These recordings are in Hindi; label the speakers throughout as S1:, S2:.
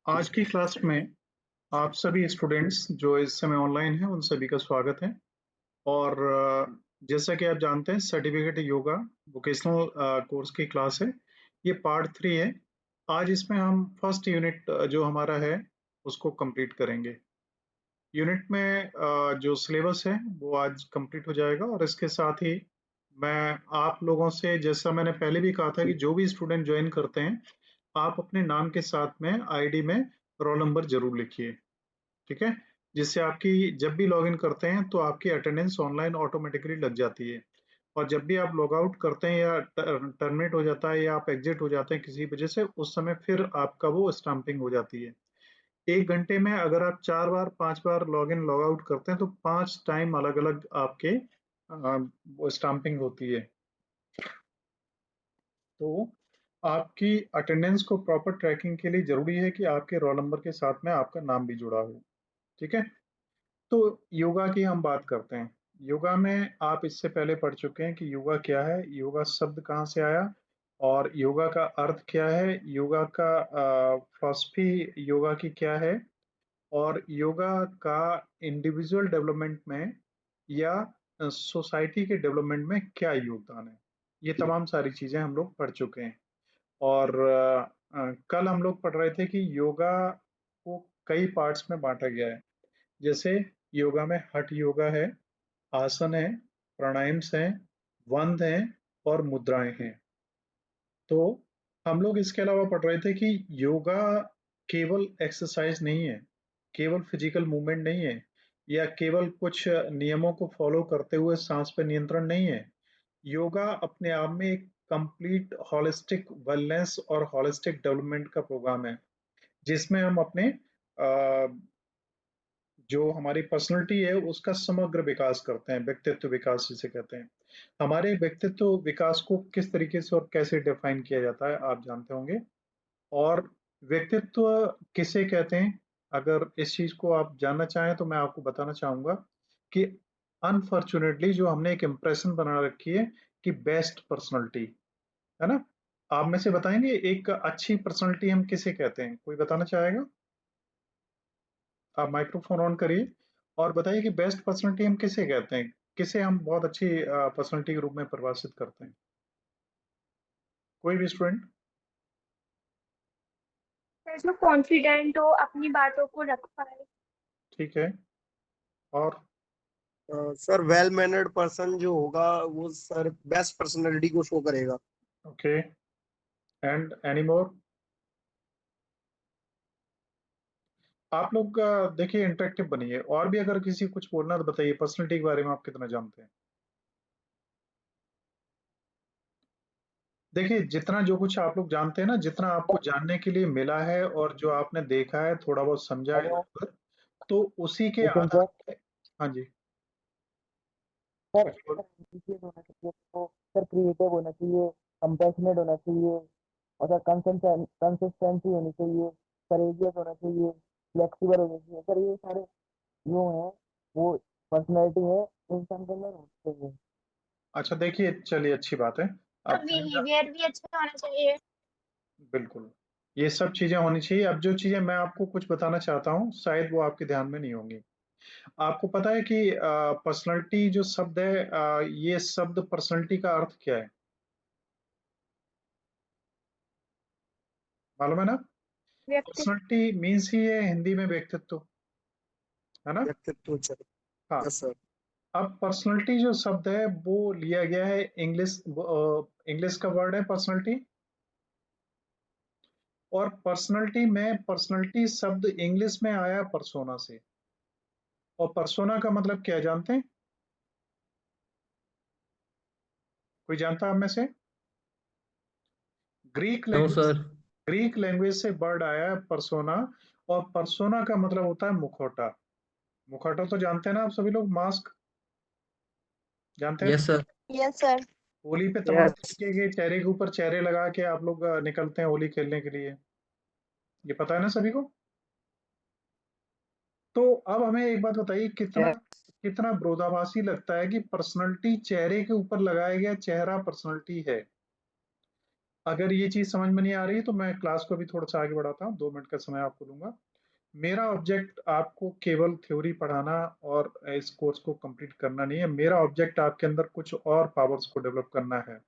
S1: आज की क्लास में आप सभी स्टूडेंट्स जो इस समय ऑनलाइन हैं उन सभी का स्वागत है। और जैसा कि आप जानते हैं सर्टिफिकेट योगा वोकेशनल कोर्स की क्लास है। ये पार्ट 3 है। आज इसमें हम फर्स्ट यूनिट जो हमारा है उसको कंप्लीट करेंगे। यूनिट में जो सिलेबस है वो आज कंप्लीट हो जाएगा और इसके साथ ही मैं आप लोगों से, जैसा मैंने पहले भी कहा था, कि जो भी स्टूडेंट ज्वाइन करते हैं आप अपने नाम के साथ में आईडी में रोल नंबर जरूर लिखिए। ठीक है, जिससे आपकी जब भी लॉगिन करते हैं तो आपकी अटेंडेंस ऑनलाइन ऑटोमेटिकली लग जाती है। और जब भी आप लॉग आउट करते हैं या टर्मिनेट हो जाता है या आप एग्जिट हो जाते हैं किसी वजह से, उस समय फिर आपका वो स्टाम्पिंग हो जाती है। 1 घंटे में अगर आप 4 बार 5 बार लॉग इन लॉग आउट करते हैं तो 5 टाइम अलग अलग आपके वो स्टाम्पिंग होती है। तो आपकी अटेंडेंस को प्रॉपर ट्रैकिंग के लिए जरूरी है कि आपके रोल नंबर के साथ में आपका नाम भी जुड़ा हो। ठीक है, तो योगा की हम बात करते हैं। योगा में आप इससे पहले पढ़ चुके हैं कि योगा क्या है, योगा शब्द कहाँ से आया और योगा का अर्थ क्या है, योगा का फिलॉसफी योगा की क्या है, और योगा का इंडिविजुअल डेवलपमेंट में या सोसाइटी के डेवलपमेंट में क्या योगदान है। ये तमाम सारी चीजें हम लोग पढ़ चुके हैं। और कल हम लोग पढ़ रहे थे कि योगा को कई पार्ट्स में बांटा गया है। जैसे योगा में हठ योगा है, आसन है, प्राणायाम्स हैं, वंद हैं और मुद्राएं हैं। तो हम लोग इसके अलावा पढ़ रहे थे कि योगा केवल एक्सरसाइज नहीं है, केवल फिजिकल मूवमेंट नहीं है, या केवल कुछ नियमों को फॉलो करते हुए सांस पर नियंत्रण नहीं है। योगा अपने आप में एक कंप्लीट हॉलिस्टिक वेलनेस और हॉलिस्टिक डेवलपमेंट का प्रोग्राम है, जिसमें हम अपने जो हमारी पर्सनैलिटी है उसका समग्र विकास करते हैं, व्यक्तित्व विकास जिसे कहते हैं। हमारे व्यक्तित्व विकास को किस तरीके से और कैसे डिफाइन किया जाता है आप जानते होंगे। और व्यक्तित्व किसे कहते हैं, अगर इस चीज को आप जानना चाहें तो मैं आपको बताना चाहूंगा कि अनफॉर्चुनेटली जो हमने एक इम्प्रेशन बना रखी है कि बेस्ट पर्सनैलिटी है ना। आप में से बताएंगे एक अच्छी पर्सनैलिटी हम किसे कहते हैं, कोई बताना चाहेगा? आप माइक्रोफोन ऑन करिए और बताइए कि बेस्ट पर्सनालिटी हम किसे कहते हैं, किसे हम बहुत अच्छी पर्सनालिटी के रूप में परिभाषित करते हैं। कोई भी स्टूडेंट?
S2: जो कॉन्फिडेंट हो, अपनी बातों को रख पाए।
S1: ठीक है। और
S3: सर वेल मैनर्ड पर्सन जो होगा वो सर बेस्ट पर्सनालिटी को शो करेगा।
S1: Okay, and any more? आप लोग देखिए इंटरेक्टिव बनिए, और भी अगर किसी कुछ बोलना तो बताइए, पर्सनालिटी के बारे में आप कितना जानते हैं। देखिए जितना जो कुछ आप लोग जानते हैं ना, जितना आपको जानने के लिए मिला है और जो आपने देखा है, थोड़ा बहुत समझा है
S4: हेलो।
S1: यहाँ पर, तो उसी के
S4: लेकिन
S1: आधार
S4: सर
S1: पे। हाँ जी।
S4: सर ambitious होना चाहिए, तो सर क्रिएटिव होना चाहिए, कंपैशनेट होना चाहिए, और सर कंसिस्टेंसी होनी चाहिए, करेजियस होना चाहिए, फ्लेक्सिबल होना चाहिए। सर ये सारे जो हैं वो पर्सनैलिटी है इंसान के अंदर होते हैं।
S1: अच्छा देखिए, चलिए अच्छी बात है।
S2: और
S1: अब
S2: बिहेवियर भी अच्छा होना चाहिए।
S1: बिल्कुल, ये सब चीजें होनी चाहिए। अब जो चीजें मैं आपको कुछ बताना चाहता हूँ शायद वो आपके ध्यान में नहीं होंगी। आपको पता है कि पर्सनालिटी जो शब्द है, ये शब्द पर्सनालिटी का अर्थ क्या है, मालूम है ना?
S2: व्यक्ति।
S1: पर्सनालिटी मीन्स ही है हिंदी में व्यक्तित्व, है ना?
S3: व्यक्तित्व सर।
S1: हाँ।
S3: Yes sir.
S1: अब पर्सनालिटी जो शब्द है वो लिया गया है इंग्लिश, इंग्लिश का वर्ड है पर्सनालिटी। और पर्सनालिटी में, पर्सनालिटी शब्द इंग्लिश में आया पर्सोना से। और पर्सोना का मतलब क्या जानते हैं? कोई जानता है आप में से? Greek
S5: no
S1: language,
S5: sir.
S1: Greek language से वर्ड आया है पर्सोना। और पर्सोना का मतलब होता है मुखौटा। मुखौटा तो जानते हैं ना आप सभी लोग, मास्क जानते हैं
S5: यस
S1: ना?
S5: सर।
S2: Yes sir.
S1: होली पे तमाम
S3: यस
S1: तरीके के चेहरे के ऊपर चेहरे लगा के आप लोग निकलते हैं होली खेलने के लिए, ये पता है ना सभी को। तो अब हमें एक बात बताइए, कितना
S4: यस
S1: कितना विरोधाभासी लगता है कि पर्सनालिटी चेहरे के ऊपर लगाया गया चेहरा पर्सनालिटी है। अगर ये चीज समझ में नहीं आ रही तो मैं क्लास को भी थोड़ा सा आगे बढ़ाता हूँ, 2 मिनट का समय आपको दूंगा। मेरा ऑब्जेक्ट आपको केवल थ्योरी पढ़ाना और इस कोर्स को कंप्लीट करना नहीं है, मेरा ऑब्जेक्ट आपके अंदर कुछ और पावर्स को डेवलप करना है।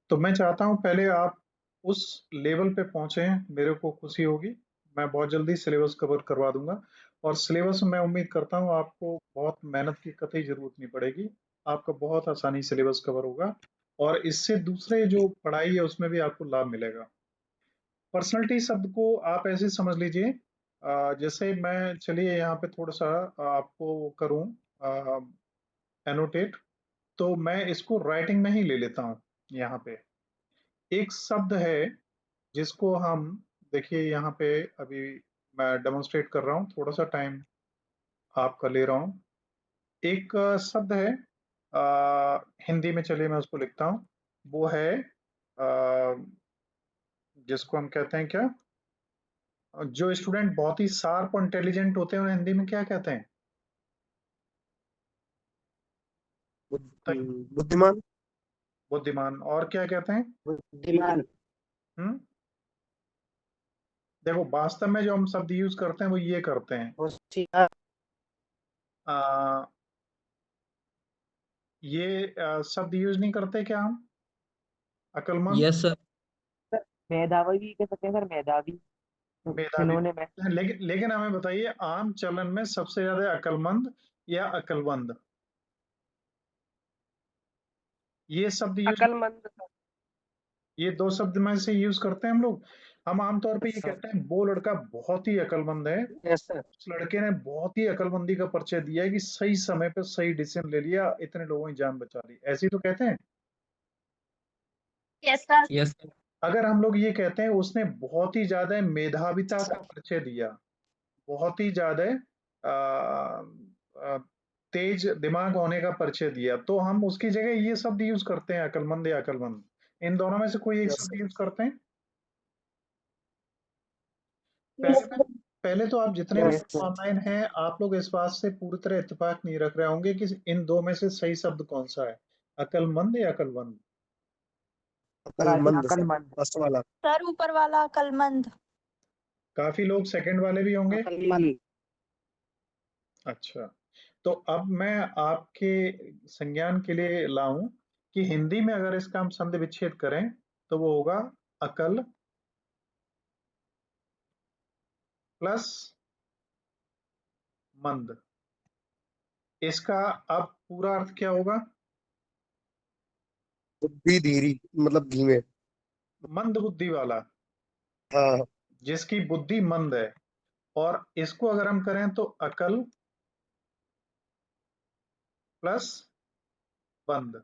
S1: तो मैं चाहता हूं पहले आप उस लेवल पे पहुंचे, मेरे को खुशी होगी। मैं बहुत जल्दी सिलेबस कवर करवा दूंगा, और सिलेबस मैं उम्मीद करता हूं आपको बहुत मेहनत की कतई जरूरत नहीं पड़ेगी, आपका बहुत आसानी सिलेबस कवर होगा, और इससे दूसरे जो पढ़ाई है उसमें भी आपको लाभ मिलेगा। पर्सनैलिटी शब्द को आप ऐसे समझ लीजिए, जैसे मैं, चलिए यहाँ पे थोड़ा सा आपको करूँ एनोटेट, तो मैं इसको राइटिंग में ही ले लेता हूँ। यहाँ पे एक शब्द है जिसको हम, देखिए यहाँ पे अभी मैं डेमोन्स्ट्रेट कर रहा हूँ, थोड़ा सा टाइम आपका ले रहा हूँ। एक शब्द है हिंदी में, चलिए मैं उसको लिखता हूँ। वो है जिसको हम कहते हैं क्या, जो स्टूडेंट बहुत ही शार्प और इंटेलिजेंट होते हैं उन्हें हिंदी में क्या कहते हैं?
S3: बुद्धिमान।
S1: बुद्धिमान। और क्या कहते हैं?
S3: बुद्धिमान।
S1: हम्म देखो, वास्तव में जो हम शब्द यूज करते हैं वो ये करते हैं।
S3: होशियार।
S1: आ, ये शब्द यूज नहीं करते क्या हम? अक्लमंद,
S5: यस सर।
S4: सर मेधावी भी कह सकते हैं सर, मेधावी
S1: मेधावी,
S4: जिन्होंने में।
S1: लेकिन हमें बताइए, आम चलन में सबसे ज्यादा अक्लमंद या अक्लमंद, ये शब्द यूज,
S4: अकलमंद सर।
S1: ये दो शब्द में से यूज करते हैं हम लोग। हम आमतौर पे ये
S4: सर
S1: कहते हैं वो लड़का बहुत ही अक्लमंद है,
S3: यस सर।
S1: उस लड़के ने बहुत ही अक्लमंदी का परिचय दिया है कि सही समय पे सही डिसीजन ले लिया, इतने लोगों की जान बचा ली, ऐसे ही तो कहते हैं।
S2: Yes sir.
S5: Yes sir.
S1: अगर हम लोग ये कहते हैं उसने बहुत ही ज्यादा मेधाविता का परिचय दिया, बहुत ही ज्यादा आ, आ, तेज दिमाग होने का परिचय दिया, तो हम उसकी जगह ये शब्द यूज करते हैं, अकलमंद या अकलमंद। इन दोनों में से कोई एक
S3: यस
S1: शब्द
S3: सर।
S1: यूज करते हैं।
S2: यस
S1: पहले
S2: सर।
S1: पहले तो आप जितने भी
S3: यस सर।
S1: ऑनलाइन हैं, आप लोग इस बात से पूरी तरह इत्तेफाक नहीं रख रहे होंगे कि इन दो में से सही शब्द कौन सा है, अकलमंद या अकलमंद।
S4: सर आई थिंक
S3: अकलमंद सर,
S4: अकलमंद।
S3: फर्स्ट वाला।
S2: सर ऊपर वाला कलमंद।
S1: काफी लोग सेकंड वाले भी होंगे।
S3: अकलमंद।
S1: अच्छा, तो अब मैं आपके संज्ञान के लिए लाऊं कि हिंदी में अगर इसका हम संधि विच्छेद करें तो वो होगा अकल प्लस मंद। इसका अब पूरा अर्थ क्या होगा?
S3: बुद्धि धीरी, मतलब धीमे।
S1: मंद बुद्धि वाला,
S3: हाँ।
S1: जिसकी बुद्धि मंद है। और इसको अगर हम करें तो अकल प्लस बंद।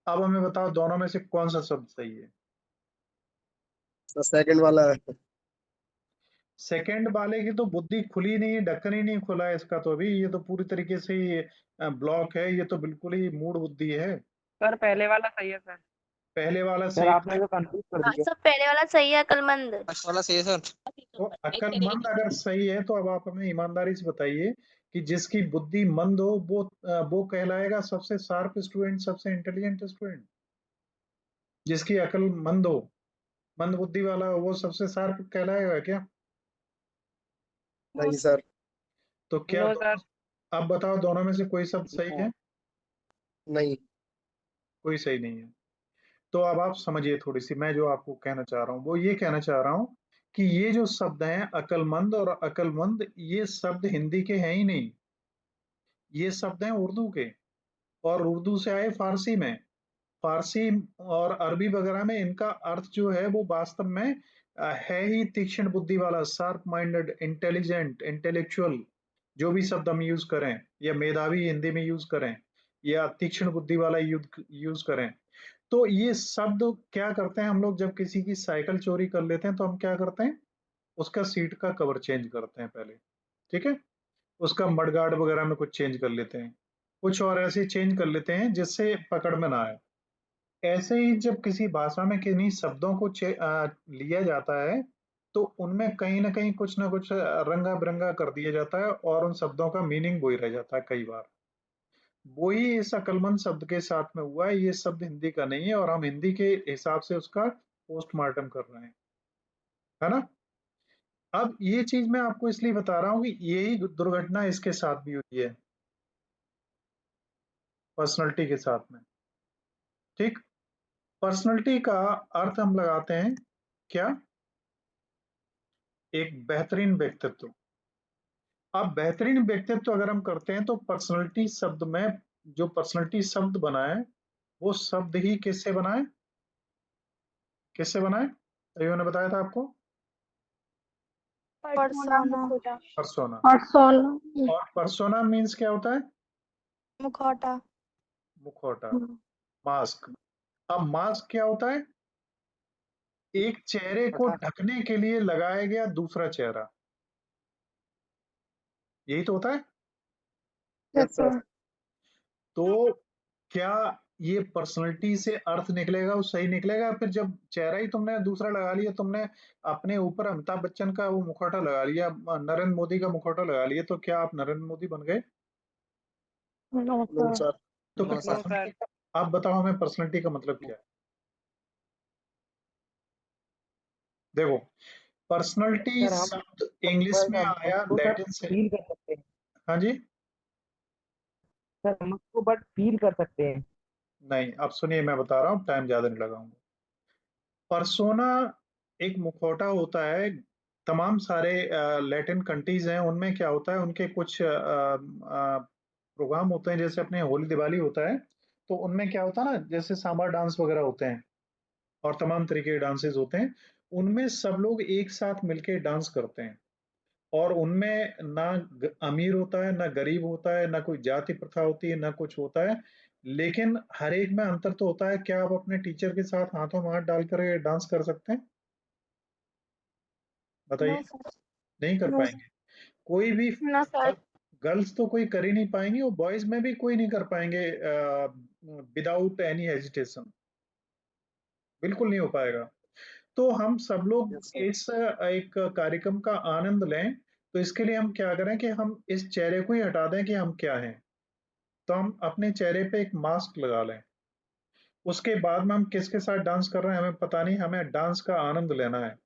S1: अब हमें बताओ दोनों में से कौन सा शब्द सही है?
S3: सर सेकंड वाला है।
S1: सेकंड वाले की तो बुद्धि खुली नहीं, ढक्कन ही नहीं खुला है इसका, तो अभी ये तो पूरी तरीके से ही ब्लॉक है, ये तो बिल्कुल ही मूड बुद्धि है।
S4: सर पहले वाला सही है सर।
S1: पहले वाला
S4: सर
S1: सही
S4: आपने
S1: है।
S4: तो कंफ्यूज कर
S2: हाँ
S4: दिया।
S2: सब पहले वाला सही है, अकलमंद।
S5: फर्स्ट वाला सही है सर।
S1: तो अक्लमंद अगर सही है तो अब आप हमें ईमानदारी से बताइए कि जिसकी बुद्धि मंद हो वो कहलाएगा सबसे शार्प स्टूडेंट, सबसे इंटेलिजेंट स्टूडेंट। जिसकी अकल मंद हो, मंद बुद्धि वाला हो, वो सबसे शार्प कहलाएगा क्या?
S3: नहीं सर।
S1: तो क्या
S4: नो
S1: दोनों,
S4: सर।
S1: अब बताओ दोनों में से कोई शब्द सही है?
S3: नहीं।
S1: कोई सही नहीं है। तो अब आप समझिए थोड़ी सी, मैं जो आपको कहना चाह रहा हूँ वो ये कहना चाह रहा हूँ कि ये जो शब्द हैं अकलमंद और अकलमंद, ये शब्द हिंदी के हैं ही नहीं, ये शब्द हैं उर्दू के, और उर्दू से आए फारसी में। फारसी और अरबी वगैरह में इनका अर्थ जो है वो वास्तव में है ही तीक्ष्ण बुद्धि वाला, शार्प माइंडेड, इंटेलिजेंट, इंटेलेक्चुअल। जो भी शब्द हम यूज करें, या मेधावी हिंदी में यूज करें, या तीक्ष्ण बुद्धि वाला यूज करें, तो ये शब्द क्या करते हैं हम लोग, जब किसी की साइकिल चोरी कर लेते हैं तो हम क्या करते हैं, उसका सीट का कवर चेंज करते हैं पहले, ठीक है, उसका मडगार्ड वगैरह में कुछ चेंज कर लेते हैं, कुछ और ऐसे चेंज कर लेते हैं जिससे पकड़ में ना आए। ऐसे ही जब किसी भाषा में किन्हीं शब्दों को लिया जाता है तो उनमें कहीं ना कुछ रंगा बिरंगा कर दिया जाता है, और उन शब्दों का मीनिंग वही रह जाता है कई बार। वो ही इस अकलमंद शब्द के साथ में हुआ है। ये शब्द हिंदी का नहीं है और हम हिंदी के हिसाब से उसका पोस्टमार्टम कर रहे हैं, है ना। अब ये चीज मैं आपको इसलिए बता रहा हूँ कि यही दुर्घटना इसके साथ भी हुई है, पर्सनैलिटी के साथ में। ठीक। पर्सनैलिटी का अर्थ हम लगाते हैं क्या? एक बेहतरीन व्यक्तित्व। अब बेहतरीन व्यक्तित्व अगर हम करते हैं तो पर्सनैलिटी शब्द में जो पर्सनैलिटी शब्द बना है वो शब्द ही किससे बना है? किससे बना है? अभी मैंने बताया था आपको,
S2: पर्सोना, मुखौटा।
S1: पर्सोना।
S2: पर्सोना,
S1: और पर्सोना मीन्स क्या होता है?
S2: मुखौटा।
S1: मुखौटा, मास्क। अब मास्क क्या होता है? एक चेहरे को
S3: हटा
S1: ढकने के लिए लगाया गया दूसरा चेहरा, यही तो होता है।
S3: Yes sir.
S1: तो क्या ये पर्सनैलिटी से अर्थ निकलेगा वो सही निकलेगा? फिर जब चेहरा ही तुमने दूसरा लगा लिया, तुमने अपने ऊपर अमिताभ बच्चन का वो मुखौटा लगा लिया, नरेंद्र मोदी का मुखौटा लगा लिया, तो क्या आप नरेंद्र मोदी बन गए?
S2: No
S3: no
S2: sir.
S3: सर।
S1: तो फिर
S3: नो सर।
S1: पर्सनैलिटी का, आप बताओ हमें पर्सनैलिटी का मतलब क्या है? देखो, पर्सनैलिटी
S4: सर हम
S1: शब्द इंग्लिश में
S4: हम
S1: आया
S4: उसको सर
S1: लैटिन से।
S4: फील कर सकते हैं।
S1: हाँ जी।
S4: सर हम उसको बट फील कर सकते हैं।
S1: नहीं, अब सुनिए, मैं बता रहा हूँ, टाइम ज्यादा नहीं लगाऊंगा। पर्सोना एक मुखौटा होता है। तमाम सारे लैटिन कंट्रीज हैं, उनमें क्या होता है, उनके कुछ प्रोग्राम होते हैं, जैसे अपने होली दिवाली होता है, तो उनमें क्या होता है ना, जैसे सांबा डांस वगैरह होते हैं और तमाम तरीके के डांसेस होते हैं, उनमें सब लोग एक साथ मिलके डांस करते हैं। और उनमें ना अमीर होता है ना गरीब होता है, ना कोई जाति प्रथा होती है, ना कुछ होता है। लेकिन हर एक में अंतर तो होता है। क्या आप अपने टीचर के साथ हाथों में हाथ डालकर डांस कर सकते हैं? बताइए।
S2: No sir.
S1: नहीं कर
S2: नो
S1: पाएंगे। कोई भी
S2: नो सर।
S1: गर्ल्स तो कोई कर ही नहीं पाएंगे और बॉयज में भी कोई नहीं कर पाएंगे विदाउट एनी हेजिटेशन। बिल्कुल नहीं हो पाएगा। तो हम सब लोग
S3: यस सर।
S1: इस एक कार्यक्रम का आनंद लें, तो इसके लिए हम क्या करें कि हम इस चेहरे को ही हटा दें कि हम क्या हैं। तो हम अपने चेहरे पे एक मास्क लगा लें। उसके बाद में हम किसके साथ डांस कर रहे हैं हमें पता नहीं, हमें डांस का आनंद लेना है।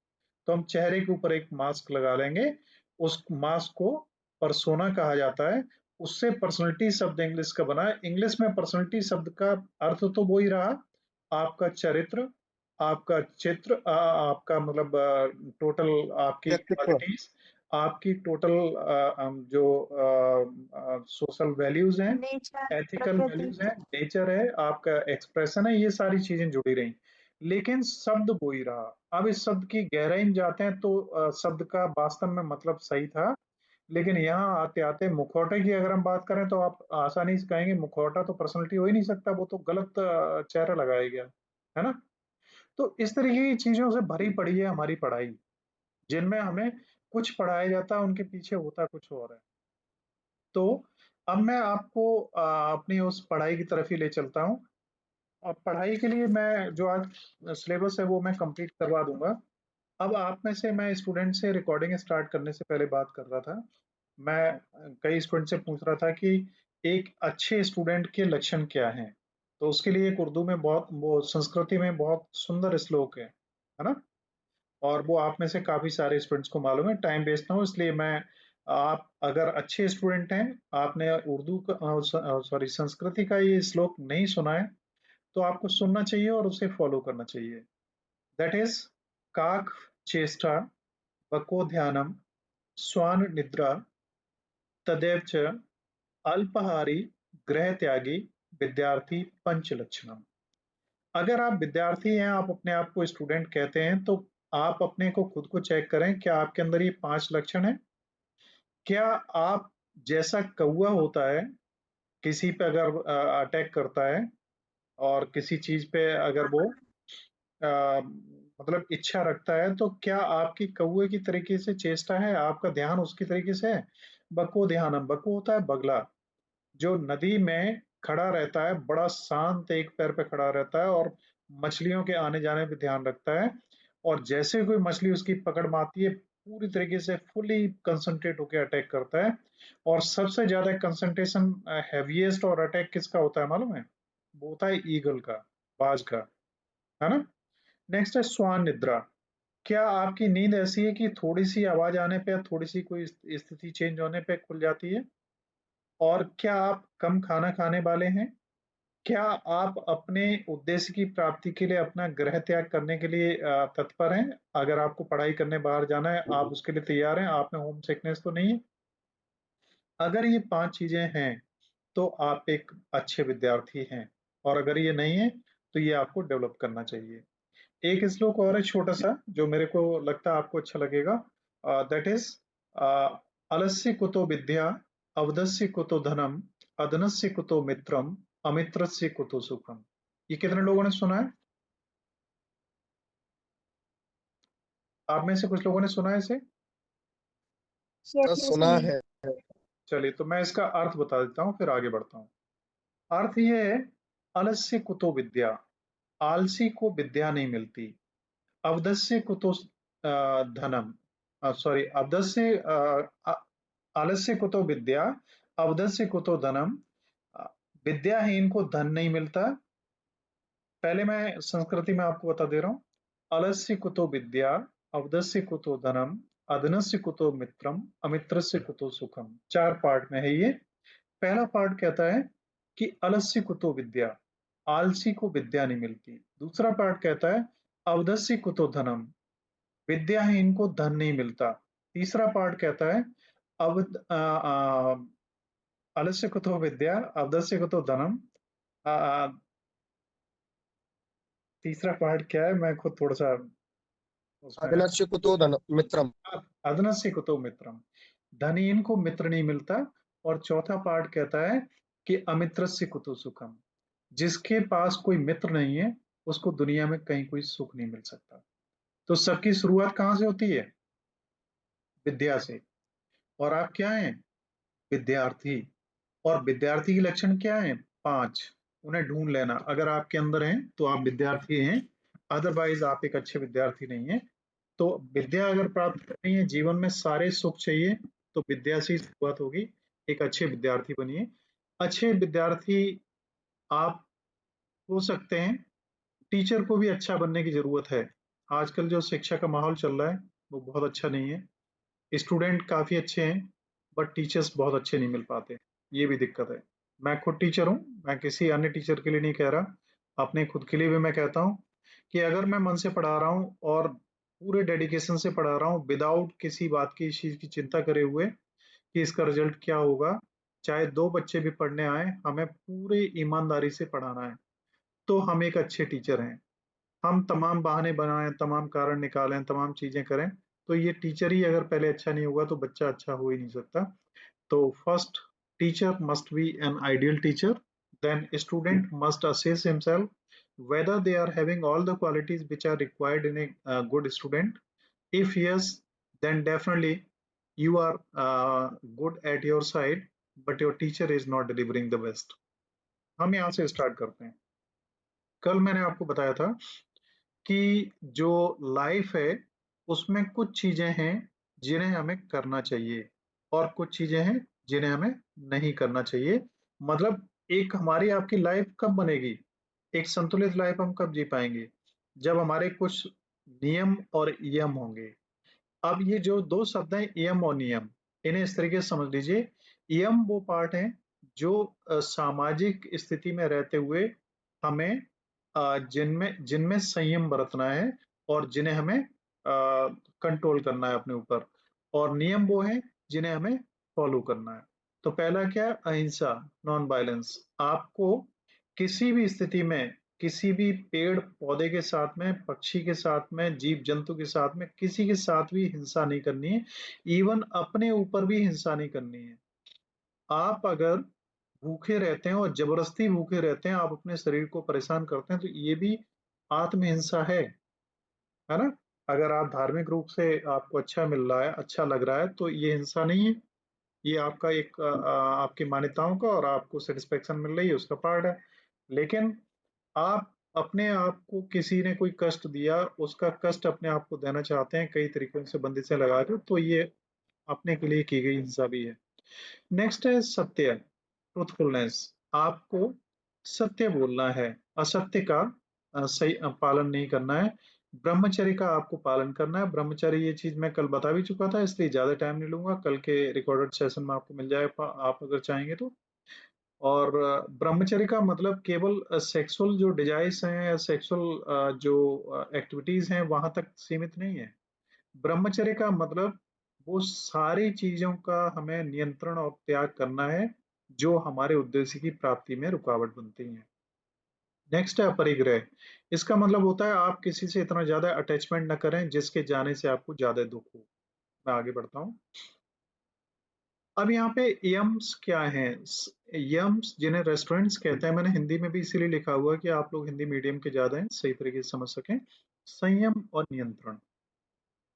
S1: तो हम चेहरे के ऊपर एक मास्क लगा लेंगे। उस मास्क को पर्सोना कहा जाता है। उससे पर्सनैलिटी शब्द इंग्लिश का बना है। इंग्लिश में पर्सनैलिटी शब्द का अर्थ तो वो ही रहा, आपका चरित्र, आपका चित्र, आपका मतलब टोटल आपकी
S3: व्यक्तित्व।
S1: क्वालिटीज, आपकी टोटल जो सोशल वैल्यूज हैं,
S2: नेचर,
S1: एथिकल
S2: प्रकृति।
S1: वैल्यूज हैं, नेचर है, आपका एक्सप्रेशन है, ये सारी चीजें जुड़ी रही। लेकिन शब्द वो ही रहा। अब इस शब्द की गहराई में जाते हैं तो शब्द का वास्तव में मतलब सही था। लेकिन यहाँ आते आते मुखौटे की अगर हम बात करें तो आप आसानी से कहेंगे मुखौटा तो पर्सनैलिटी हो ही नहीं सकता, वो तो गलत चेहरा लगाया गया, है ना। तो इस तरीके की चीजों से भरी पड़ी है हमारी पढ़ाई, जिनमें हमें कुछ पढ़ाया जाता है, उनके पीछे होता कुछ और है। तो अब मैं आपको अपनी उस पढ़ाई की तरफ ही ले चलता हूँ। अब पढ़ाई के लिए मैं जो आज सिलेबस है वो मैं कंप्लीट करवा दूंगा। अब आप में से मैं स्टूडेंट से रिकॉर्डिंग स्टार्ट करने से पहले बात कर रहा था। मैं कई स्टूडेंट से पूछ रहा था कि एक अच्छे स्टूडेंट के लक्षण क्या हैं। तो उसके लिए एक उर्दू में बहुत, वो संस्कृति में बहुत सुंदर श्लोक है ना। और वो आप में से काफी सारे स्टूडेंट्स को मालूम है। टाइम वेस्ट ना हो इसलिए मैं, आप अगर अच्छे स्टूडेंट हैं, आपने उर्दू का सॉरी संस्कृति का ये श्लोक नहीं सुना है, तो आपको सुनना चाहिए और उसे फॉलो करना चाहिए। दैट इज, काक चेष्टा बको ध्यानम स्वान निद्रा तदेव च अल्पहारी गृह त्यागी विद्यार्थी पंच लक्षणम। अगर आप विद्यार्थी हैं, आप अपने आप को स्टूडेंट कहते हैं, तो आप अपने को खुद को चेक करें, क्या आपके अंदर ये 5 लक्षण है? क्या आप जैसा कौवा होता है, किसी पे अगर अटैक करता है और किसी चीज पे अगर वो मतलब इच्छा रखता है, तो क्या आपकी कौवे की तरीके से चेष्टा है, आपका ध्यान उसकी तरीके से है? बको ध्यानम, बको होता है बगला, जो नदी में खड़ा रहता है, बड़ा शांत एक पैर पे खड़ा रहता है और मछलियों के आने जाने पे ध्यान रखता है। और जैसे कोई मछली उसकी पकड़ में आती है, पूरी तरीके से फुली कंसंट्रेट होकर अटैक करता है। और सबसे ज्यादा कंसंट्रेशन हैवीएस्ट और अटैक किसका होता है मालूम है? वो होता है ईगल का, बाज का, है ना। नेक्स्ट है स्वान निद्रा। क्या आपकी नींद ऐसी है कि थोड़ी सी आवाज आने पे, थोड़ी सी कोई स्थिति चेंज होने पे खुल जाती है? और क्या आप कम खाना खाने वाले हैं? क्या आप अपने उद्देश्य की प्राप्ति के लिए अपना गृह त्याग करने के लिए तत्पर हैं? अगर आपको पढ़ाई करने बाहर जाना है, आप उसके लिए तैयार हैं? आप में होम सिकनेस तो नहीं है? अगर ये 5 चीजें हैं तो आप एक अच्छे विद्यार्थी हैं, और अगर ये नहीं है तो ये आपको डेवलप करना चाहिए। एक श्लोक और है छोटा सा, जो मेरे को लगता है आपको अच्छा लगेगा। दैट इज अलस्य कुतो विद्या, अवदस्य कुतो धनम, अधनस्य कुतो मित्रम, अमित्रस्य कुतो सुखम। ये कितने लोगों ने सुना है? आप में से कुछ लोगों ने सुना है इसे?
S2: यस,
S3: सर
S2: मैं
S3: सुना
S2: सुनी।
S3: है।
S1: चलिए, तो मैं इसका अर्थ बता देता हूँ, फिर आगे बढ़ता हूँ। अर्थ ये है, अलस्य कुतो विद्या, आलसी को विद्या नहीं मिलती। अवदस्य कुतो धनम, सॉरी, अवदस्य आलस्य कुतो विद्या, अवदस्य कुतो धनम। अ, विद्याहीन को धन नहीं मिलता। पहले मैं संस्कृति में आपको बता दे रहा हूँ। अलस्य कुतो विद्या, अवदस्य कुतो धनम, अधनस्य कुतो मित्रम, अमित्रस्य कुतो सुखम। 4 पार्ट में है ये। पहला पार्ट कहता है कि अलस्य कुतो विद्या, आलसी को विद्या नहीं मिलती। दूसरा पार्ट कहता है अवदस्य कुतो धनम, विद्याहीन को धन नहीं मिलता। तीसरा पार्ट कहता है अवद अलस्य कुतो विद्या, अवदस्य कुतो धनम। आ, आ, तीसरा पार्ट क्या है, मैं खुद थोड़ा सा उसमें।
S3: अग्नस्य कुतो धन मित्रम।
S1: अधनस्य कुतो मित्रम, धनीन को मित्र नहीं मिलता। और चौथा पार्ट कहता है कि अमित्रस्य कुतो सुखम, जिसके पास कोई मित्र नहीं है उसको दुनिया में कहीं कोई सुख नहीं मिल सकता। तो सबकी शुरुआत कहाँ से होती है? विद्या से। और आप क्या हैं? विद्यार्थी। और विद्यार्थी के लक्षण क्या है? 5। उन्हें ढूंढ लेना। अगर आपके अंदर हैं तो आप विद्यार्थी हैं, अदरवाइज आप एक अच्छे विद्यार्थी नहीं है। तो विद्या अगर प्राप्त करनी है, जीवन में सारे सुख चाहिए, तो विद्या से ही शुरुआत होगी। एक अच्छे विद्यार्थी बनिए। अच्छे विद्यार्थी आप हो सकते हैं। टीचर को भी अच्छा बनने की जरूरत है। आजकल जो शिक्षा का माहौल चल रहा है वो बहुत अच्छा नहीं है। स्टूडेंट काफी अच्छे हैं, बट टीचर्स बहुत अच्छे नहीं मिल पाते। ये भी दिक्कत है। मैं खुद टीचर हूँ, मैं किसी अन्य टीचर के लिए नहीं कह रहा, अपने खुद के लिए भी मैं कहता हूँ कि अगर मैं मन से पढ़ा रहा हूँ और पूरे डेडिकेशन से पढ़ा रहा हूँ, विदाउट किसी बात की, इस चीज की चिंता करे हुए कि इसका रिजल्ट क्या होगा, चाहे 2 बच्चे भी पढ़ने आए, हमें पूरे ईमानदारी से पढ़ाना है, तो हम एक अच्छे टीचर हैं। हम तमाम बहाने बनाएं, तमाम कारण निकालें, तमाम चीजें करें, तो ये टीचर ही अगर पहले अच्छा नहीं होगा तो बच्चा अच्छा हो ही नहीं सकता। तो first, teacher must be an ideal teacher. Then student must assess himself whether they are having all the qualities which are required in a good student. If yes, then definitely you are good at your side, but your teacher is not delivering the best. हम यहाँ से स्टार्ट करते हैं। कल मैंने आपको बताया था कि जो लाइफ है उसमें कुछ चीजें हैं जिन्हें हमें करना चाहिए, और कुछ चीजें हैं जिन्हें हमें नहीं करना चाहिए। मतलब एक हमारी आपकी लाइफ कब बनेगी, एक संतुलित लाइफ हम कब जी पाएंगे, जब हमारे कुछ नियम और यम होंगे। अब ये जो 2 शब्द हैं, यम और नियम, इन्हें इस तरीके से समझ लीजिए। यम वो पार्ट है जो सामाजिक स्थिति में रहते हुए हमें जिनमें जिनमें संयम बरतना है, और जिन्हें हमें कंट्रोल करना है अपने ऊपर। और नियम वो है जिन्हें हमें फॉलो करना है। तो पहला क्या है? अहिंसा, नॉन वायलेंस। आपको किसी भी स्थिति में, किसी भी पेड़ पौधे के साथ में, पक्षी के साथ में, जीव जंतु के साथ में, किसी के साथ भी हिंसा नहीं करनी है। इवन अपने ऊपर भी हिंसा नहीं करनी है। आप अगर भूखे रहते हैं और जबरदस्ती भूखे रहते हैं, आप अपने शरीर को परेशान करते हैं, तो ये भी आत्महिंसा है ना। अगर आप धार्मिक रूप से आपको अच्छा मिल रहा है, अच्छा लग रहा है, तो ये हिंसा नहीं है। ये आपका एक आपकी मान्यताओं का और आपको सेटिस्फेक्शन मिल रही है उसका पार्ट है। लेकिन आप अपने आप को किसी ने कोई कष्ट दिया, उसका कष्ट अपने आप को देना चाहते हैं कई तरीकों से बंदिशें लगा के, तो ये अपने के लिए की गई हिंसा भी है। नेक्स्ट है सत्य, ट्रूथफुलनेस। आपको सत्य बोलना है, असत्य का सही पालन नहीं करना है। ब्रह्मचर्य का आपको पालन करना है। ब्रह्मचर्य ये चीज मैं कल बता भी चुका था, इसलिए ज्यादा टाइम नहीं लूंगा, कल के रिकॉर्डेड सेशन में आपको मिल जाएगा आप अगर चाहेंगे तो। और ब्रह्मचर्य का मतलब केवल सेक्सुअल जो डिजायर्स हैं या सेक्सुअल जो एक्टिविटीज हैं वहां तक सीमित नहीं है। ब्रह्मचर्य का मतलब वो सारी चीजों का हमें नियंत्रण और त्याग करना है जो हमारे उद्देश्य की प्राप्ति में रुकावट बनती हैं। नेक्स्ट है अपरिग्रह। इसका मतलब होता है आप किसी से इतना ज्यादा अटैचमेंट न करें जिसके जाने से आपको ज्यादा दुख हो। मैं आगे बढ़ता हूँ। अब यहाँ पे यम्स क्या हैं? यम्स जिन्हें रेस्टोरेंट्स कहते हैं, मैंने हिंदी में भी इसीलिए लिखा हुआ है कि आप लोग हिंदी मीडियम के ज्यादा हैं, सही तरीके से समझ सकें। संयम और नियंत्रण।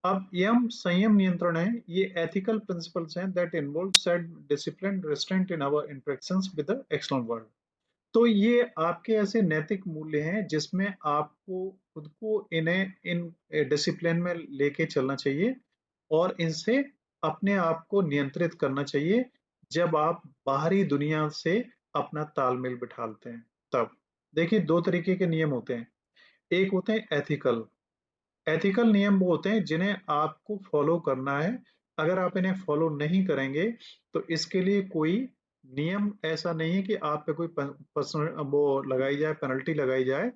S1: अब यम संयम नियंत्रण है, ये एथिकल प्रिंसिपल्स हैं that involve set discipline restraint in our interactions with the external world. तो ये आपके ऐसे नैतिक मूल्य हैं जिसमें आपको खुद को इन्हें इन डिसिप्लिन में लेके चलना चाहिए और इनसे अपने आप को नियंत्रित करना चाहिए जब आप बाहरी दुनिया से अपना तालमेल बिठाते हैं। तब देखिए दो तरीके के नियम होते हैं। एक होते हैं एथिकल। एथिकल नियम वो होते हैं जिन्हें आपको फॉलो करना है। अगर आप इन्हें फॉलो नहीं करेंगे तो इसके लिए कोई नियम ऐसा नहीं है कि आप पे कोई पर्सनल वो लगाई जाए, पेनल्टी लगाई जाए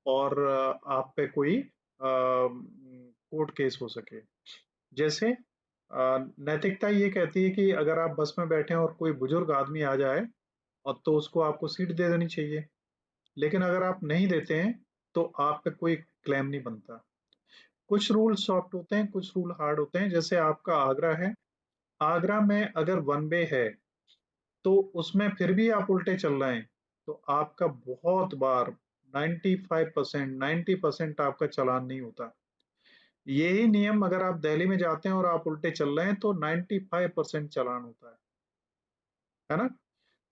S1: और आप पे कोई कोर्ट केस हो सके। जैसे नैतिकता ये कहती है कि अगर आप बस में बैठे हैं और कोई बुजुर्ग आदमी आ जाए और तो उसको आपको सीट दे देनी चाहिए, लेकिन अगर आप नहीं देते हैं तो आप पे कोई क्लेम नहीं बनता। कुछ रूल सॉफ्ट होते हैं, कुछ रूल हार्ड होते हैं। जैसे आपका आगरा है, आगरा में अगर वन वे है तो उसमें फिर भी आप उल्टे चल रहे हैं तो आपका बहुत बार 95% 90% आपका चालान नहीं होता। यही नियम अगर आप दिल्ली में जाते हैं और आप उल्टे चल रहे हैं तो 95% चालान होता है ना।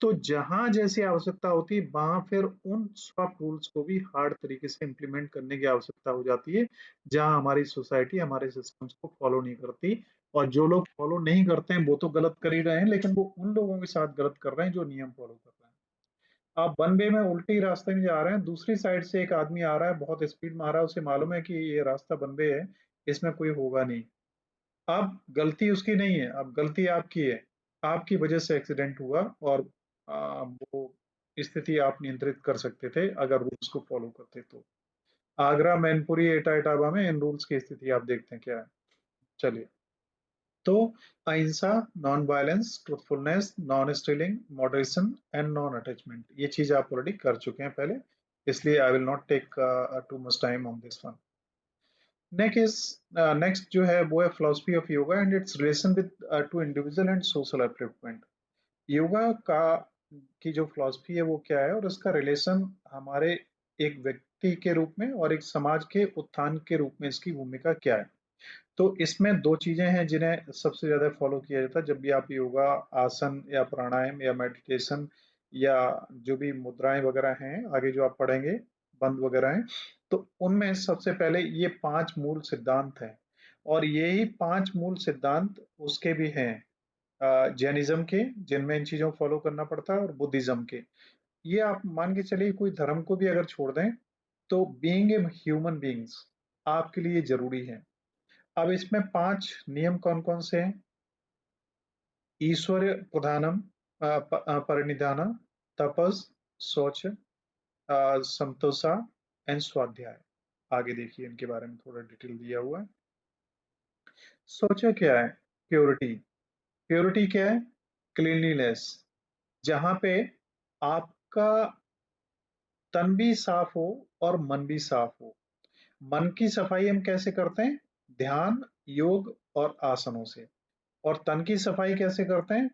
S1: तो जहां जैसी आवश्यकता होती है वहां फिर उन सॉफ्ट रूल्स को भी हार्ड तरीके से इम्प्लीमेंट करने की आवश्यकता हो जाती है, जहां हमारी सोसाइटी हमारे सिस्टम्स को फॉलो नहीं करती। और जो लोग फॉलो नहीं करते हैं वो तो गलत कर ही रहे हैं, लेकिन वो उन लोगों के साथ गलत कर रहे हैं जो नियम फॉलो कर रहे हैं। आप वन वे में उल्टी रास्ते में जा रहे हैं, दूसरी साइड से एक आदमी आ रहा है बहुत स्पीड में आ रहा है, उसे मालूम है कि ये रास्ता वन वे है, इसमें कोई होगा नहीं। अब गलती उसकी नहीं है, अब गलती आपकी है, आपकी वजह से एक्सीडेंट हुआ और वो स्थिति आप नियंत्रित कर सकते थे अगर रूल्स को फॉलो करते तो। आगरा मैनपुरी एटा इटावा में इन रूल्स की स्थिति आप देखते हैं क्या है। चलिए, तो ahimsa, non violence, truthfulness, non stealing, moderation and non attachment, ये चीज आप ऑलरेडी कर चुके हैं पहले, इसलिए I will not take too much time on this one. Next जो है वो है philosophy of yoga and its relation with to individual and social upliftment. Yoga का की जो फिलोसफी है वो क्या है और इसका रिलेशन हमारे एक व्यक्ति के रूप में और एक समाज के उत्थान के रूप में इसकी भूमिका क्या है। तो इसमें दो चीजें हैं जिन्हें सबसे ज्यादा फॉलो किया जाता है जब भी आप योगा, आसन या प्राणायाम या मेडिटेशन या जो भी मुद्राएं वगैरह हैं आगे जो आप पढ़ेंगे, बंद वगैरह हैं, तो उनमें सबसे पहले ये पांच मूल सिद्धांत हैं। और यही पांच मूल सिद्धांत उसके भी हैं जैनिज्म के, जिनमें इन चीजों को फॉलो करना पड़ता है, और बुद्धिज्म के। ये आप मान के चलिए कोई धर्म को भी अगर छोड़ दें तो बीइंग ए ह्यूमन बीइंग्स आपके लिए जरूरी है। अब इसमें पांच नियम कौन कौन से हैं? ईश्वर प्रधानम, परिनिधान, तपस, शौच, संतोषा एंड स्वाध्याय। आगे देखिए इनके बारे में थोड़ा डिटेल दिया हुआ है। शौच क्या है? प्योरिटी। प्योरिटी क्या है? क्लीनलीनेस। जहां पे आपका तन भी साफ हो और मन भी साफ हो। मन की सफाई हम कैसे करते हैं? ध्यान, योग और आसनों से। और तन की सफाई कैसे करते हैं?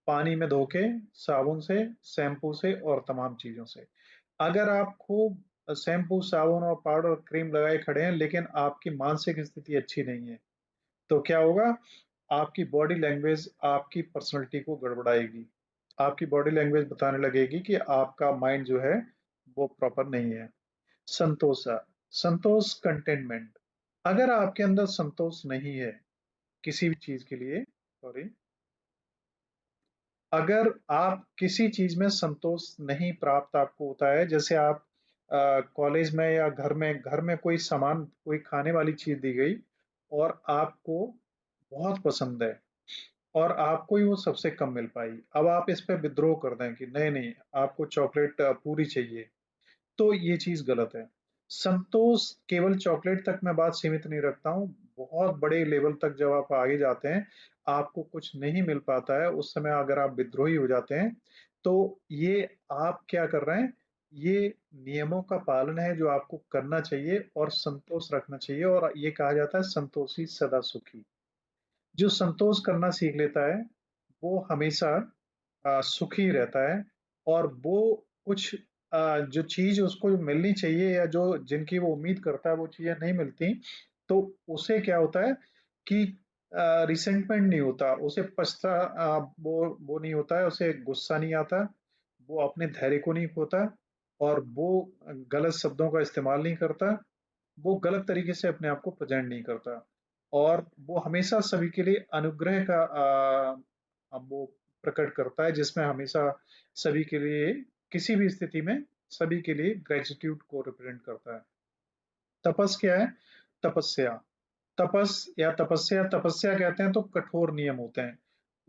S1: पानी में धो के, साबुन से, शैम्पू से और तमाम चीजों से। अगर आप खूब शैम्पू, साबुन और पाउडर और क्रीम लगाए खड़े हैं लेकिन आपकी मानसिक स्थिति अच्छी नहीं है तो क्या होगा? आपकी बॉडी लैंग्वेज आपकी पर्सनैलिटी को गड़बड़ाएगी। आपकी बॉडी लैंग्वेज बताने लगेगी कि आपका माइंड जो है वो प्रॉपर नहीं है। संतोष कंटेनमेंट। अगर आपके अंदर संतोष नहीं है किसी भी चीज के लिए, सॉरी, अगर आप किसी चीज में संतोष नहीं प्राप्त आपको होता है, जैसे आप कॉलेज में या घर में कोई सामान, कोई खाने वाली चीज दी गई और आपको बहुत पसंद है और आपको ही वो सबसे कम मिल पाई, अब आप इस पे विद्रोह कर दें कि नहीं नहीं आपको चॉकलेट पूरी चाहिए, तो ये चीज गलत है। संतोष केवल चॉकलेट तक मैं बात सीमित नहीं रखता हूँ, बहुत बड़े लेवल तक जब आप आगे जाते हैं, आपको कुछ नहीं मिल पाता है, उस समय अगर आप विद्रोही हो जाते हैं, तो ये आप क्या कर रहे हैं, ये नियमों का पालन है जो आपको करना चाहिए और संतोष रखना चाहिए, और ये कहा जाता है संतोषी सदा सुखी। जो संतोष करना सीख लेता है वो हमेशा सुखी रहता है, और वो कुछ जो चीज उसको मिलनी चाहिए या जो जिनकी वो उम्मीद करता है वो चीजें नहीं मिलती, तो उसे क्या होता है कि रिसेंटमेंट नहीं होता, उसे वो नहीं होता है, उसे गुस्सा नहीं आता, वो अपने धैर्य को नहीं खोता, और वो गलत शब्दों का इस्तेमाल नहीं करता, वो गलत तरीके से अपने आप को प्रेजेंट नहीं करता, और वो हमेशा सभी के लिए अनुग्रह का वो प्रकट करता है, जिसमें हमेशा सभी के लिए किसी भी स्थिति में सभी के लिए ग्रेटिट्यूड को रिप्रेजेंट करता है। तपस क्या है? तपस्या। तपस्या तपस्या कहते हैं तो कठोर नियम होते हैं,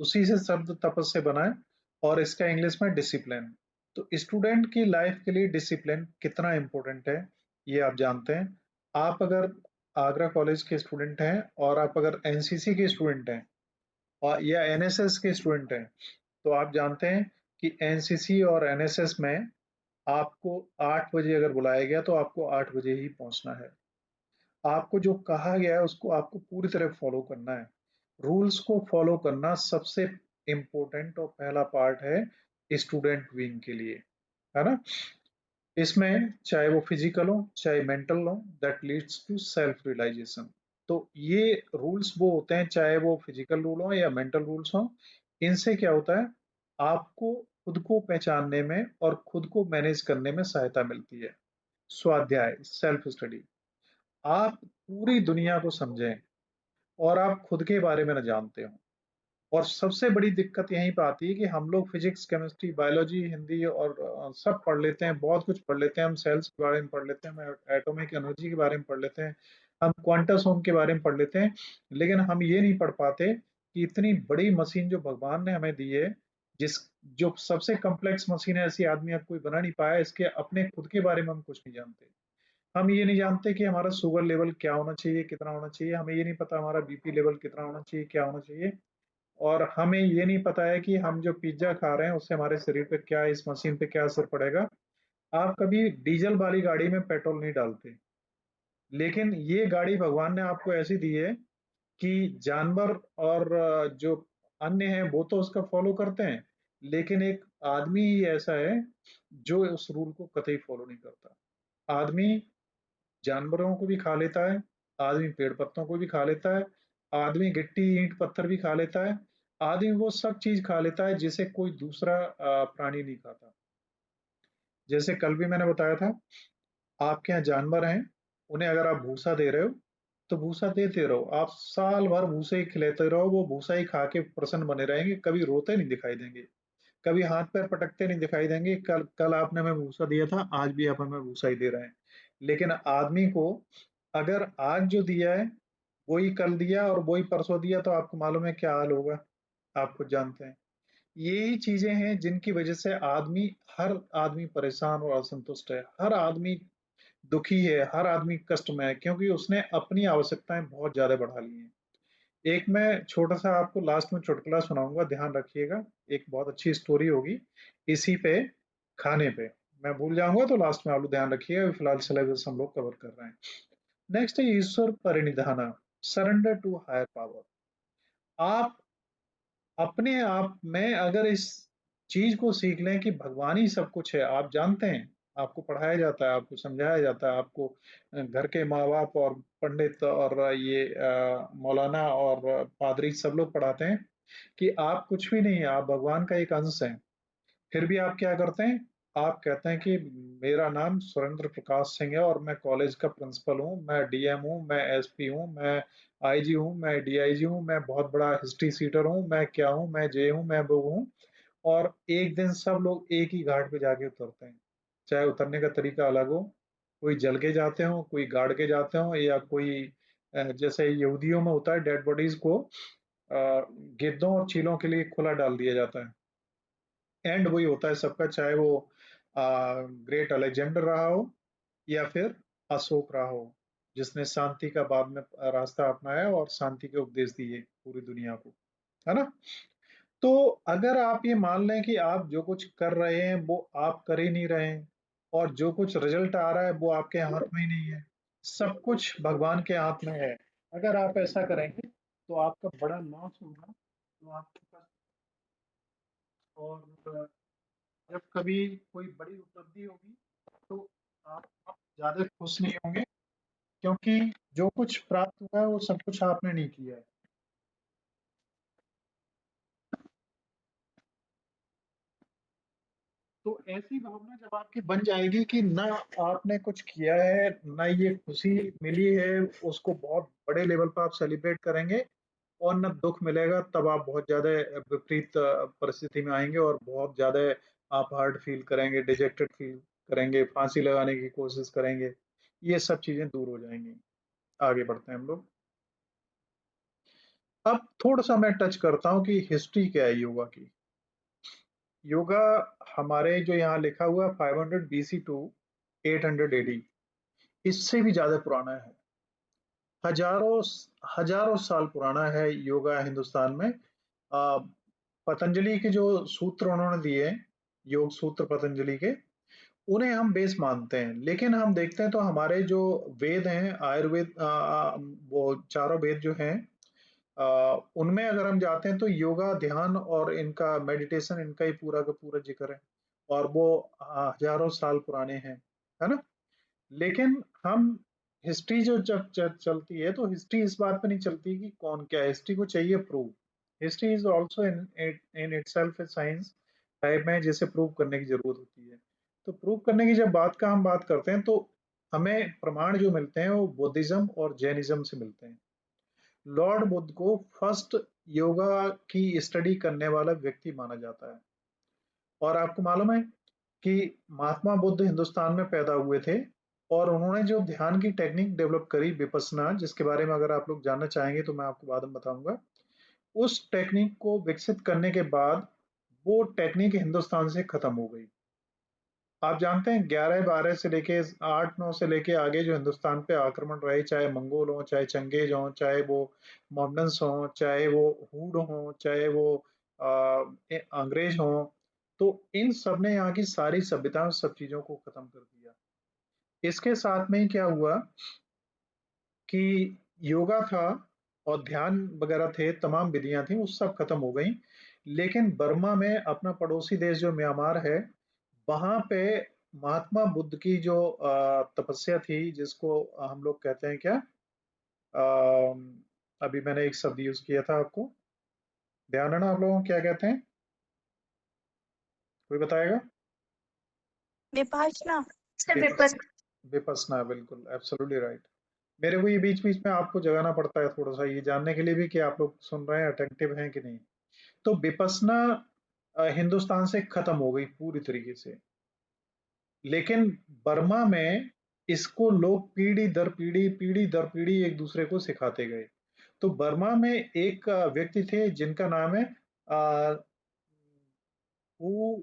S1: उसी से शब्द तपस से बना है, और इसका इंग्लिश में डिसिप्लिन। तो स्टूडेंट की लाइफ के लिए डिसिप्लिन कितना इंपॉर्टेंट है ये आप जानते हैं। आप अगर आगरा कॉलेज के स्टूडेंट हैं और आप अगर एनसीसी के स्टूडेंट हैं और या एनएसएस के स्टूडेंट हैं, तो आप जानते हैं कि एनसीसी और एनएसएस में आपको 8 बजे अगर बुलाया गया तो आपको 8 बजे ही पहुंचना है। आपको जो कहा गया है उसको आपको पूरी तरह फॉलो करना है। रूल्स को फॉलो करना सबसे इम्पोर्टेंट और पहला पार्ट है स्टूडेंट विंग के लिए, है ना? इसमें चाहे वो फिजिकल हो चाहे मेंटल हो, that leads to self realisation. तो ये रूल्स वो होते हैं, चाहे वो फिजिकल रूल हो या मेंटल रूल्स हो, इनसे क्या होता है, आपको खुद को पहचानने में और खुद को मैनेज करने में सहायता मिलती है। स्वाध्याय, सेल्फ स्टडी, आप पूरी दुनिया को समझें और आप खुद के बारे में न जानते हो। और सबसे बड़ी दिक्कत यहीं पे आती है कि हम लोग फिजिक्स, केमिस्ट्री, बायोलॉजी, हिंदी और सब पढ़ लेते हैं, बहुत कुछ पढ़ लेते हैं, हम सेल्स के बारे में पढ़ लेते हैं, हम एटॉमिक एनर्जी के बारे में पढ़ लेते हैं, हम क्वांटम होम के बारे में पढ़ लेते हैं, लेकिन हम ये नहीं पढ़ पाते कि इतनी बड़ी मशीन जो भगवान ने हमें दी है, जिस जो सबसे कम्प्लेक्स मशीन है, ऐसी आदमी अब कोई बना नहीं पाया, इसके अपने खुद के बारे में हम कुछ नहीं जानते। हम ये नहीं जानते कि हमारा शुगर लेवल क्या होना चाहिए, कितना होना चाहिए, हमें ये नहीं पता हमारा बीपी लेवल कितना होना चाहिए, क्या होना चाहिए, और हमें ये नहीं पता है कि हम जो पिज्जा खा रहे हैं उससे हमारे शरीर पे क्या, इस मशीन पे क्या असर पड़ेगा। आप कभी डीजल वाली गाड़ी में पेट्रोल नहीं डालते, लेकिन ये गाड़ी भगवान ने आपको ऐसी दी है कि जानवर और जो अन्य हैं वो तो उसका फॉलो करते हैं, लेकिन एक आदमी ही ऐसा है जो उस रूल को कतई फॉलो नहीं करता। आदमी जानवरों को भी खा लेता है, आदमी पेड़ पत्तों को भी खा लेता है, आदमी गिट्टी ईंट पत्थर भी खा लेता है, आदमी वो सब चीज खा लेता है जिसे कोई दूसरा प्राणी नहीं खाता। जैसे कल भी मैंने बताया था, आपके यहाँ जानवर हैं, उन्हें अगर आप भूसा दे रहे हो तो भूसा देते रहो, आप साल भर भूसे ही खिलाते रहो, वो भूसा ही खा के प्रसन्न बने रहेंगे, कभी रोते नहीं दिखाई देंगे, कभी हाथ पैर पटकते नहीं दिखाई देंगे। कल कल आपने हमें भूसा दिया था, आज भी आप हमें भूसा ही दे रहे हैं। लेकिन आदमी को अगर आज जो दिया है वही कल दिया और वही परसों दिया, तो आपको मालूम है क्या हाल होगा, आप खुद जानते हैं। यही चीजें हैं जिनकी वजह से हर आदमी परेशान और असंतुष्ट है, हर आदमी दुखी है, हर आदमी कष्ट में है, क्योंकि उसने अपनी आवश्यकताएं बहुत ज्यादा बढ़ा ली हैं। एक मैं छोटा सा आपको लास्ट में चुटकुला सुनाऊंगा, ध्यान रखिएगा, एक बहुत अच्छी स्टोरी होगी इसी पे, खाने पे। मैं भूल जाऊंगा तो लास्ट में आप लोग ध्यान रखिएगा, अभी फिलहाल सिलेबस हम लोग कवर कर रहे हैं। नेक्स्ट है ईश्वर परिनिधाना, सरेंडर टू हायर पावर। आप अपने आप में अगर इस चीज को सीख लें कि भगवान ही सब कुछ है, आप जानते हैं, आपको पढ़ाया जाता है, आपको समझाया जाता है, आपको घर के माँ बाप और पंडित और ये मौलाना और पादरी सब लोग पढ़ाते हैं कि आप कुछ भी नहीं है, आप भगवान का एक अंश हैं, फिर भी आप क्या करते हैं, आप कहते हैं कि मेरा नाम सुरेंद्र प्रकाश सिंह है और मैं कॉलेज का प्रिंसिपल हूँ, मैं डीएम हूँ, मैं एसपी हूँ, मैं आईजी हूँ, मैं डीआईजी हूँ, मैं बहुत बड़ा हिस्ट्री सीटर हूँ, मैं क्या हूँ, मैं जे हूँ, मैं वो हूँ। और एक दिन सब लोग एक ही घाट पे जाके उतरते हैं, चाहे उतरने का तरीका अलग हो, कोई जल के जाते हो, कोई गाड़ के जाते हो, या कोई जैसे यहूदियों में होता है, डेड बॉडीज को गिद्धों और चीलों के लिए खुला डाल दिया जाता है। एंड वही होता है सबका, चाहे वो ग्रेट अलेक्जेंडर रहा हो या फिर अशोक रहा हो, जिसने शांति का बाद में रास्ता अपनाया और शांति के उपदेश दिए पूरी दुनिया को, है ना। तो अगर आप ये मान लें कि आप जो कुछ कर रहे हैं वो आप कर ही नहीं रहे हैं, और जो कुछ रिजल्ट आ रहा है वो आपके हाथ में ही नहीं है, सब कुछ भगवान के हाथ में है, अगर आप ऐसा करेंगे तो आपका बड़ा लॉस होगा। तो आपके पास, और जब कभी कोई बड़ी उपलब्धि होगी तो आप ज्यादा खुश नहीं होंगे, क्योंकि जो कुछ प्राप्त हुआ है वो सब कुछ आपने नहीं किया है। तो ऐसी भावना जब आपकी बन जाएगी कि ना आपने कुछ किया है, ना ये खुशी मिली है, उसको बहुत बड़े लेवल पर आप सेलिब्रेट करेंगे, और ना दुख मिलेगा, तब आप बहुत ज्यादा विपरीत परिस्थिति में आएंगे और बहुत ज्यादा आप हार्ड फील करेंगे, डिजेक्टेड फील करेंगे, फांसी लगाने की कोशिश करेंगे। ये सब चीजें दूर हो जाएंगी। आगे बढ़ते हैं हम लोग। अब थोड़ा सा मैं टच करता हूँ कि हिस्ट्री क्या है योगा की। योगा हमारे जो यहाँ लिखा हुआ 500 BC टू 800 AD, इससे भी ज्यादा पुराना है। हजारों हजारों साल पुराना है योगा हिंदुस्तान में। आ, पतंजलि के जो सूत्र उन्होंने दिए, योग सूत्र पतंजलि के, उन्हें हम बेस मानते हैं। लेकिन हम देखते हैं तो हमारे जो वेद हैं, आयुर्वेद, वो चारों वेद जो हैं, उनमें अगर हम जाते हैं तो योगा, ध्यान और इनका मेडिटेशन, इनका ही पूरा का पूरा जिक्र है, और वो हजारों साल पुराने हैं, है ना। लेकिन हम हिस्ट्री जो जब चलती है तो हिस्ट्री इस बात पे नहीं चलती कि कौन क्या है, हिस्ट्री को चाहिए prove. History is also in in itself A science type में, जिसे प्रूव करने की जरूरत होती है। तो प्रूव करने की जब हम बात करते हैं तो हमें प्रमाण जो मिलते हैं वो बुद्धिज्म और जैनिज्म से मिलते हैं। लॉर्ड बुद्ध को फर्स्ट योगा की स्टडी करने वाला व्यक्ति माना जाता है। और आपको मालूम है कि महात्मा बुद्ध हिंदुस्तान में पैदा हुए थे, और उन्होंने जो ध्यान की टेक्निक डेवलप करी विपस्सना, जिसके बारे में अगर आप लोग जानना चाहेंगे तो मैं आपको बाद में बताऊंगा, उस टेक्निक को विकसित करने के बाद वो टेक्निक हिंदुस्तान से खत्म हो गई। आप जानते हैं 11-12 से लेके 8-9 से लेके आगे जो हिंदुस्तान पे आक्रमण रहे, चाहे मंगोल हो, चाहे चंगेज हो, चाहे वो मोहम्मदन्स हो, चाहे वो हुड हो, चाहे वो अंग्रेज हो, तो इन सब ने यहाँ की सारी सभ्यताओं, सब चीजों को खत्म कर दिया। इसके साथ में ही क्या हुआ कि योगा था और ध्यान वगैरह थे, तमाम विधियां थी, वो सब खत्म हो गई। लेकिन बर्मा में, अपना पड़ोसी देश जो म्यांमार है, वहां पे महात्मा बुद्ध की जो तपस्या थी, जिसको हम लोग कहते हैं क्या, अभी मैंने एक शब्द यूज किया था, आपको ध्यान है ना आप लोगों को, क्या कहते हैं, कोई बताएगा?
S2: विपासना।
S1: विपस विपसना, बिल्कुल, एब्सोल्युटली राइट। मेरे को ये बीच बीच में आपको जगाना पड़ता है थोड़ा सा, ये जानने के लिए भी कि आप लोग सुन रहे हैं, अटेंटिव हैं कि नहीं। तो विपसना हिंदुस्तान से खत्म हो गई पूरी तरीके से। लेकिन बर्मा में इसको लोग पीढ़ी दर पीढ़ी एक दूसरे को सिखाते गए। तो बर्मा में एक व्यक्ति थे जिनका नाम है हु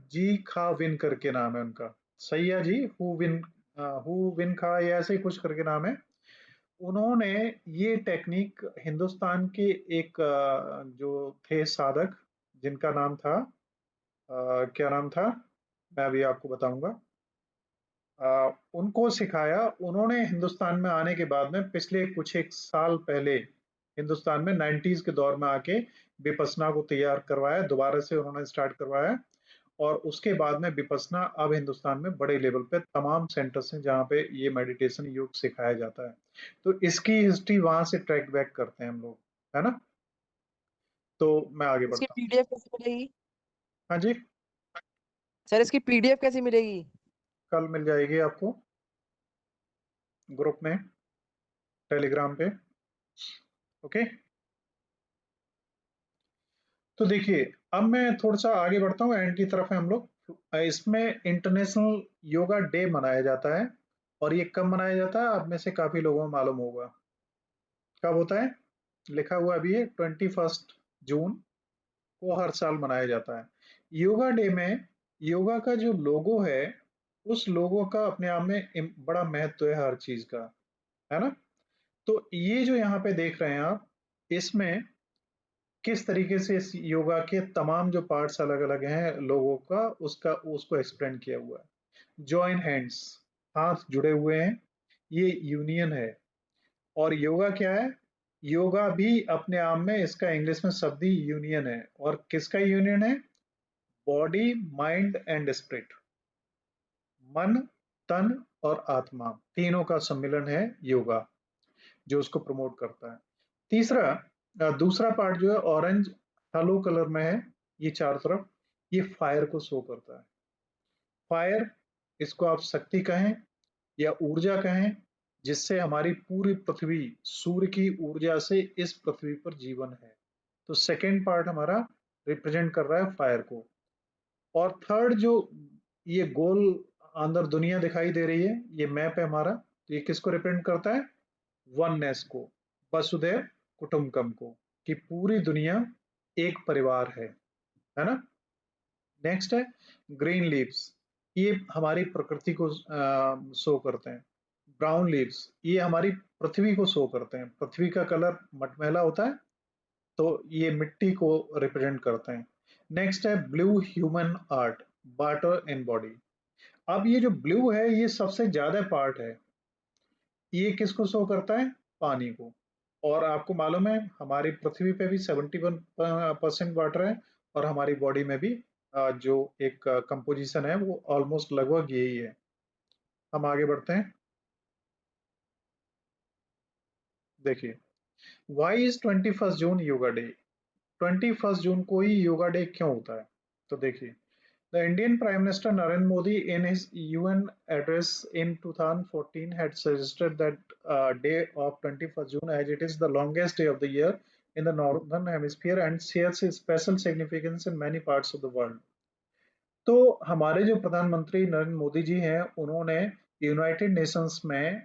S1: जी खा विन करके नाम है उनका, सैया जी हु विन खा, या ऐसे ही कुछ करके नाम है। उन्होंने ये टेक्निक हिंदुस्तान के एक जो थे साधक, जिनका नाम था, क्या नाम था, मैं अभी आपको बताऊंगा, उनको सिखाया। उन्होंने हिंदुस्तान में आने के बाद में पिछले कुछ एक साल पहले हिंदुस्तान में 90s के दौर में आके विपसना को तैयार करवाया, दोबारा से उन्होंने स्टार्ट करवाया। और उसके बाद में विपसना अब हिंदुस्तान में बड़े लेवल पे तमाम सेंटर्स हैं जहाँ पे ये मेडिटेशन योग सिखाया जाता है। तो इसकी हिस्ट्री वहां से ट्रैक बैक करते हैं हम लोग, है ना। तो मैं आगे
S4: इसकी
S1: बढ़ता हूँ।
S4: पीडीएफ कैसे मिलेगी?
S1: हाँ जी।
S4: सर इसकी पीडीएफ कैसे मिलेगी?
S1: कल मिल जाएगी आपको ग्रुप में, टेलीग्राम पे। ओके, तो देखिए अब मैं थोड़ा सा आगे बढ़ता हूँ, एंड की तरफ है हम लोग। इसमें इंटरनेशनल योगा डे मनाया जाता है, और ये कब मनाया जाता है आप में से काफी लोगों को मालूम होगा। कब होता है? लिखा हुआ अभी है 21 जून को हर साल मनाया जाता है। योगा डे में योगा का जो लोगो है, उस लोगो का अपने आप में बड़ा महत्व है हर चीज का, है ना। तो ये जो यहाँ पे देख रहे हैं आप, इसमें किस तरीके से इस योगा के तमाम जो पार्ट्स अलग अलग हैं लोगों का, उसको एक्सप्लेन किया हुआ है। जॉइन हैंड्स, हाथ जुड़े हुए हैं, ये यूनियन है। और योगा क्या है? योगा भी अपने आप में, इसका इंग्लिश में शब्द ही यूनियन है। और किसका यूनियन है? बॉडी, माइंड एंड स्पिरिट, मन, तन और आत्मा, तीनों का सम्मिलन है योगा, जो उसको प्रमोट करता है। तीसरा, दूसरा पार्ट जो है ऑरेंज हलो कलर में है, ये चारों तरफ, ये फायर को शो करता है। फायर, इसको आप शक्ति कहें या ऊर्जा कहें, जिससे हमारी पूरी पृथ्वी सूर्य की ऊर्जा से इस पृथ्वी पर जीवन है। तो सेकेंड पार्ट हमारा रिप्रेजेंट कर रहा है फायर को। और थर्ड जो ये गोल अंदर दुनिया दिखाई दे रही है, ये मैप है हमारा, तो ये किसको रिप्रेजेंट करता है? वननेस को, वसुधैव कुटुंबकम को, कि पूरी दुनिया एक परिवार है ना। नेक्स्ट है ग्रीन लीव्स, ये हमारी प्रकृति को शो करते हैं। ब्राउन लीव्स, ये हमारी पृथ्वी को शो करते हैं। पृथ्वी का कलर मटमैला होता है, तो ये मिट्टी को रिप्रेजेंट करते हैं। नेक्स्ट है blue human art, water and body. अब ये जो ब्लू है, ये सबसे ज्यादा पार्ट है, ये किसको शो करता है? पानी को। और आपको मालूम है हमारी पृथ्वी पे भी 71% वाटर है, और हमारी बॉडी में भी जो एक कंपोजिशन है वो ऑलमोस्ट लगभग यही है। हम आगे बढ़ते हैं। देखिए, why is 21 June yoga day? 21 जून को ही योगा डे क्यों होता है? तो देखिए, the Indian Prime Minister Narendra Modi in his UN address in 2014 had suggested that day of 21st June, as it is the longest day of the year in the northern hemisphere and shares a special significance in many parts of the world. तो हमारे जो प्रधानमंत्री नरेंद्र मोदी जी हैं, उन्होंने यूनाइटेड नेशंस में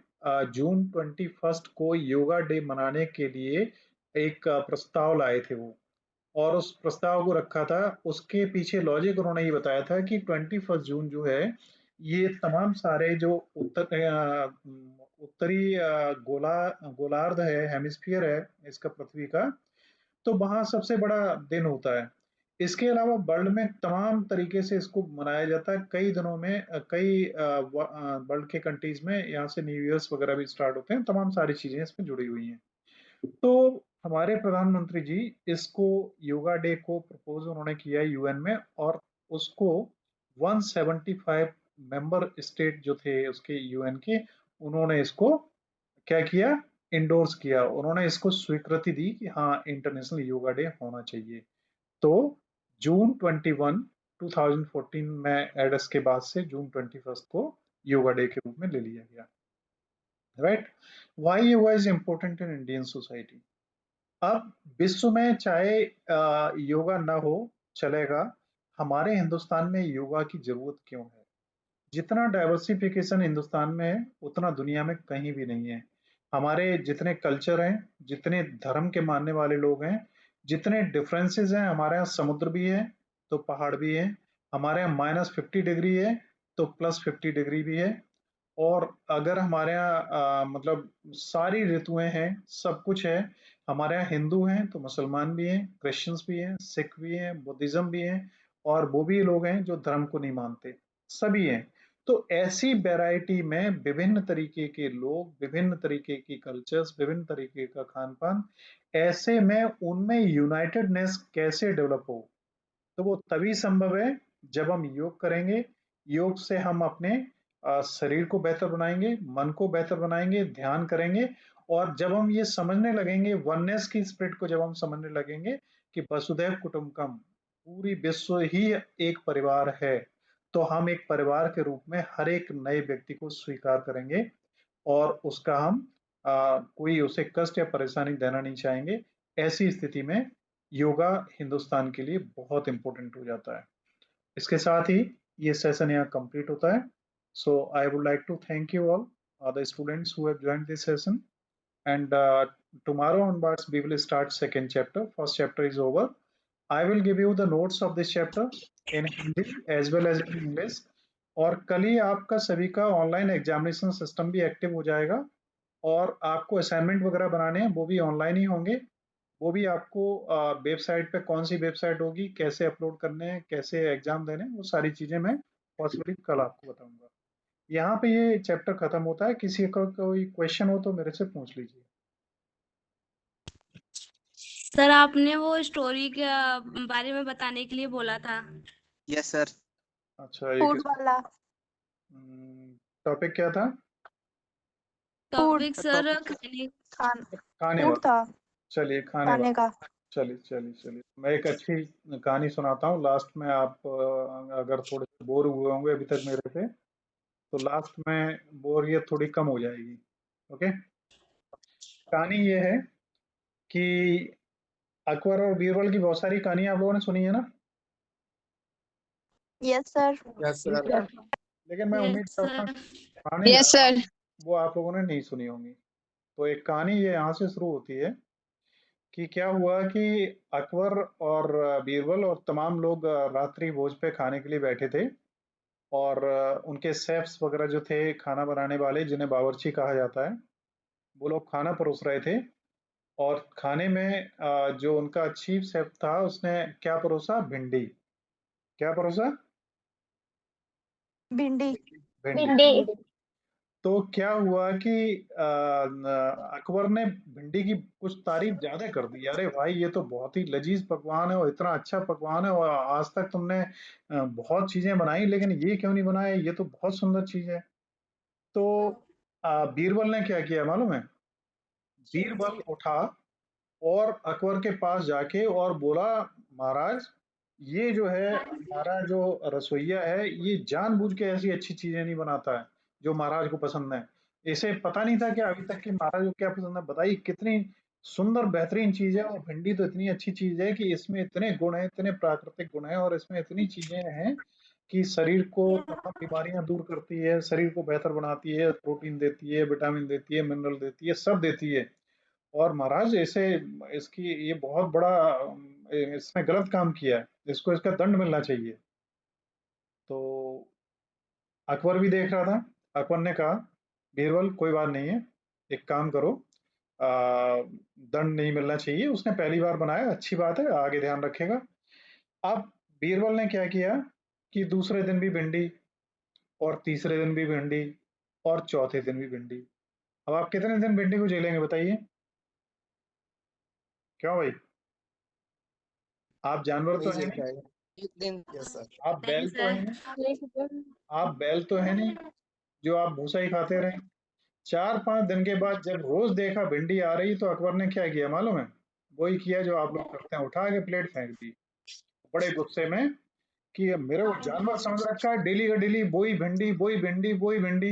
S1: जून 21 को योगा डे मनाने के लिए एक प्रस्ताव लाए थे वो, और उस प्रस्ताव को रखा था। उसके पीछे लॉजिक उन्होंने ये बताया था कि 21 जून जो है, ये तमाम सारे जो उत्तरी गोलार्ध है, हेमिस्फीयर है इसका, पृथ्वी का, तो वहां सबसे बड़ा दिन होता है। इसके अलावा वर्ल्ड में तमाम तरीके से इसको मनाया जाता है, कई दिनों में कई वर्ल्ड के कंट्रीज में यहाँ से न्यू ईयर्स वगैरह भी स्टार्ट होते हैं, तमाम सारी चीजें इसमें जुड़ी हुई हैं। तो हमारे प्रधानमंत्री जी इसको, योगा डे को प्रपोज उन्होंने किया यूएन में, और उसको 175 मेंबर स्टेट जो थे उसके यूएन के, उन्होंने इसको क्या किया? इंडोर्स किया। उन्होंने इसको स्वीकृति दी कि हाँ, इंटरनेशनल योगा डे होना चाहिए। तो जून 21 2014 में एडस के बाद से जून 21 को योगा डे के रूप में ले लिया गया। Right, why yoga is important in Indian society? अब विश्व में चाहे योगा ना हो, चलेगा, हमारे हिंदुस्तान में योगा की जरूरत क्यों है? जितना डाइवर्सिफिकेशन हिंदुस्तान में है, उतना दुनिया में कहीं भी नहीं है। हमारे जितने कल्चर हैं, जितने धर्म के मानने वाले लोग हैं, जितने डिफरेंसेस हैं, हमारे यहाँ समुद्र भी है तो पहाड़ भी है, हमारे यहाँ -50 डिग्री है तो +50 डिग्री भी है। और अगर हमारे यहाँ मतलब सारी ऋतुएं हैं, सब कुछ है। हमारे यहाँ हिंदू हैं तो मुसलमान भी हैं, क्रिश्चियंस भी हैं, सिख भी हैं, बुद्धिज्म भी हैं, और वो भी लोग हैं जो धर्म को नहीं मानते, सभी हैं। तो ऐसी वैरायटी में विभिन्न तरीके के लोग, विभिन्न तरीके की कल्चर्स, विभिन्न तरीके का खान पान, ऐसे में उनमें यूनाइटेडनेस कैसे डेवलप हो? तो वो तभी संभव है जब हम योग करेंगे। योग से हम अपने शरीर को बेहतर बनाएंगे, मन को बेहतर बनाएंगे, ध्यान करेंगे। और जब हम ये समझने लगेंगे, वननेस की स्पिरिट को जब हम समझने लगेंगे कि वसुधैव कुटुंबकम, पूरी विश्व ही एक परिवार है, तो हम एक परिवार के रूप में हर एक नए व्यक्ति को स्वीकार करेंगे और उसका हम कोई उसे कष्ट या परेशानी देना नहीं चाहेंगे। ऐसी स्थिति में योगा हिंदुस्तान के लिए बहुत इम्पोर्टेंट हो जाता है। इसके साथ ही ये सेशन यहाँ कंप्लीट होता है। So I would like to thank you all the students who have joined this session and tomorrow onwards we will start second chapter. First chapter is over. I will give you the notes of this chapter in Hindi as well as in English. और कल ही आपका सभी का ऑनलाइन एग्जामिनेशन सिस्टम भी एक्टिव हो जाएगा और आपको असाइनमेंट वगैरह बनाने हैं वो भी ऑनलाइन ही होंगे। वो भी आपको वेबसाइट पे कौन सी वेबसाइट होगी, कैसे अपलोड करने हैं, कैसे एग्जाम देने हैं, वो सारी चीजें मैं पॉसिबली कल आपको बताऊंगा। यहाँ पे ये चैप्टर खत्म होता है। किसी का कोई क्वेश्चन हो तो मेरे से पूछ लीजिए।
S5: सर आपने वो स्टोरी के बारे में बताने के लिए बोला था।
S6: Yes sir.
S1: अच्छा, एक
S2: फूड वाला
S1: टॉपिक क्या था?
S5: टॉपिक सर
S6: topic-
S5: खाने
S1: खाने
S2: फूड
S1: वाला।
S2: था
S1: चलिए खाने
S2: खाने
S1: वाला।
S2: का।
S1: चलिए चलिए चलिए, मैं एक अच्छी कहानी सुनाता हूँ लास्ट में। आप अगर थोड़े से बोर हुए होंगे अभी तक मेरे से, तो लास्ट में बोरियत थोड़ी कम हो जाएगी। ओके, कहानी ये है कि अकबर और बीरबल की बहुत सारी कहानियां आप लोगों ने सुनी है ना,
S2: यस सर।
S3: Yes sir.
S1: लेकिन मैं उम्मीद
S5: यस
S1: करता हूँ
S5: सर।
S1: कहानी
S2: यस सर।
S1: वो आप लोगों ने नहीं सुनी होंगी। तो एक कहानी ये यहाँ से शुरू होती है कि क्या हुआ कि अकबर और बीरबल और तमाम लोग रात्रि भोज पे खाने के लिए बैठे थे और उनके शेफ्स वगैरह जो थे, खाना बनाने वाले जिन्हें बावर्ची कहा जाता है, वो लोग खाना परोस रहे थे। और खाने में जो उनका चीफ शेफ था उसने क्या परोसा? भिंडी। क्या परोसा?
S2: भिंडी।
S1: भिंडी। तो क्या हुआ कि अकबर ने भिंडी की कुछ तारीफ ज्यादा कर दी। अरे भाई, ये तो बहुत ही लजीज पकवान है और इतना अच्छा पकवान है और आज तक तुमने बहुत चीजें बनाई, लेकिन ये क्यों नहीं बनाए? ये तो बहुत सुंदर चीज है। तो बीरबल ने क्या किया मालूम है? बीरबल उठा और अकबर के पास जाके और बोला, महाराज, ये जो है हमारा जो रसोइया है, ये जानबूझ के ऐसी अच्छी चीजें नहीं बनाता है जो महाराज को पसंद है। इसे पता नहीं था कि अभी तक कि महाराज को क्या पसंद है। बताइए कितनी सुंदर बेहतरीन चीज है। और भिंडी तो इतनी अच्छी चीज है कि इसमें इतने गुण हैं, इतने प्राकृतिक गुण हैं और इसमें इतनी चीजें हैं कि शरीर को तमाम बीमारियां दूर करती है, शरीर को बेहतर बनाती है, प्रोटीन देती है, विटामिन देती है, मिनरल देती है, सब देती है। और महाराज ऐसे इसकी ये बहुत बड़ा इसने गलत काम किया है, इसको इसका दंड मिलना चाहिए। तो अकबर भी देख रहा था। अकबर ने कहा, बीरबल कोई बात नहीं है, एक काम करो, दंड नहीं मिलना चाहिए, उसने पहली बार बनाया, अच्छी बात है, आगे ध्यान रखेगा। अब बीरबल ने क्या किया कि दूसरे दिन भी भिंडी और तीसरे दिन भी भिंडी और चौथे दिन भी भिंडी। अब आप कितने दिन भिंडी को झेलेंगे बताइए? क्यों भाई, आप जानवर तो
S3: नहीं
S1: है
S3: झेल
S1: नहीं,
S3: पाएगा।
S6: एक दिन।
S3: Yes sir.
S1: आप
S5: नहीं
S1: बैल तो है
S5: सर।
S1: नहीं, आप बैल तो है नहीं जो आप भूसा ही खाते रहे। 4-5 दिन के बाद जब रोज देखा भिंडी आ रही, तो अकबर ने क्या किया मालूम है? वही किया जो आप लोग करते हैं, उठा के प्लेट फेंक दी बड़े गुस्से में कि अब मेरे को जानवर समझ रखा है, डेली का डेली वही भिंडी वही भिंडी वही भिंडी।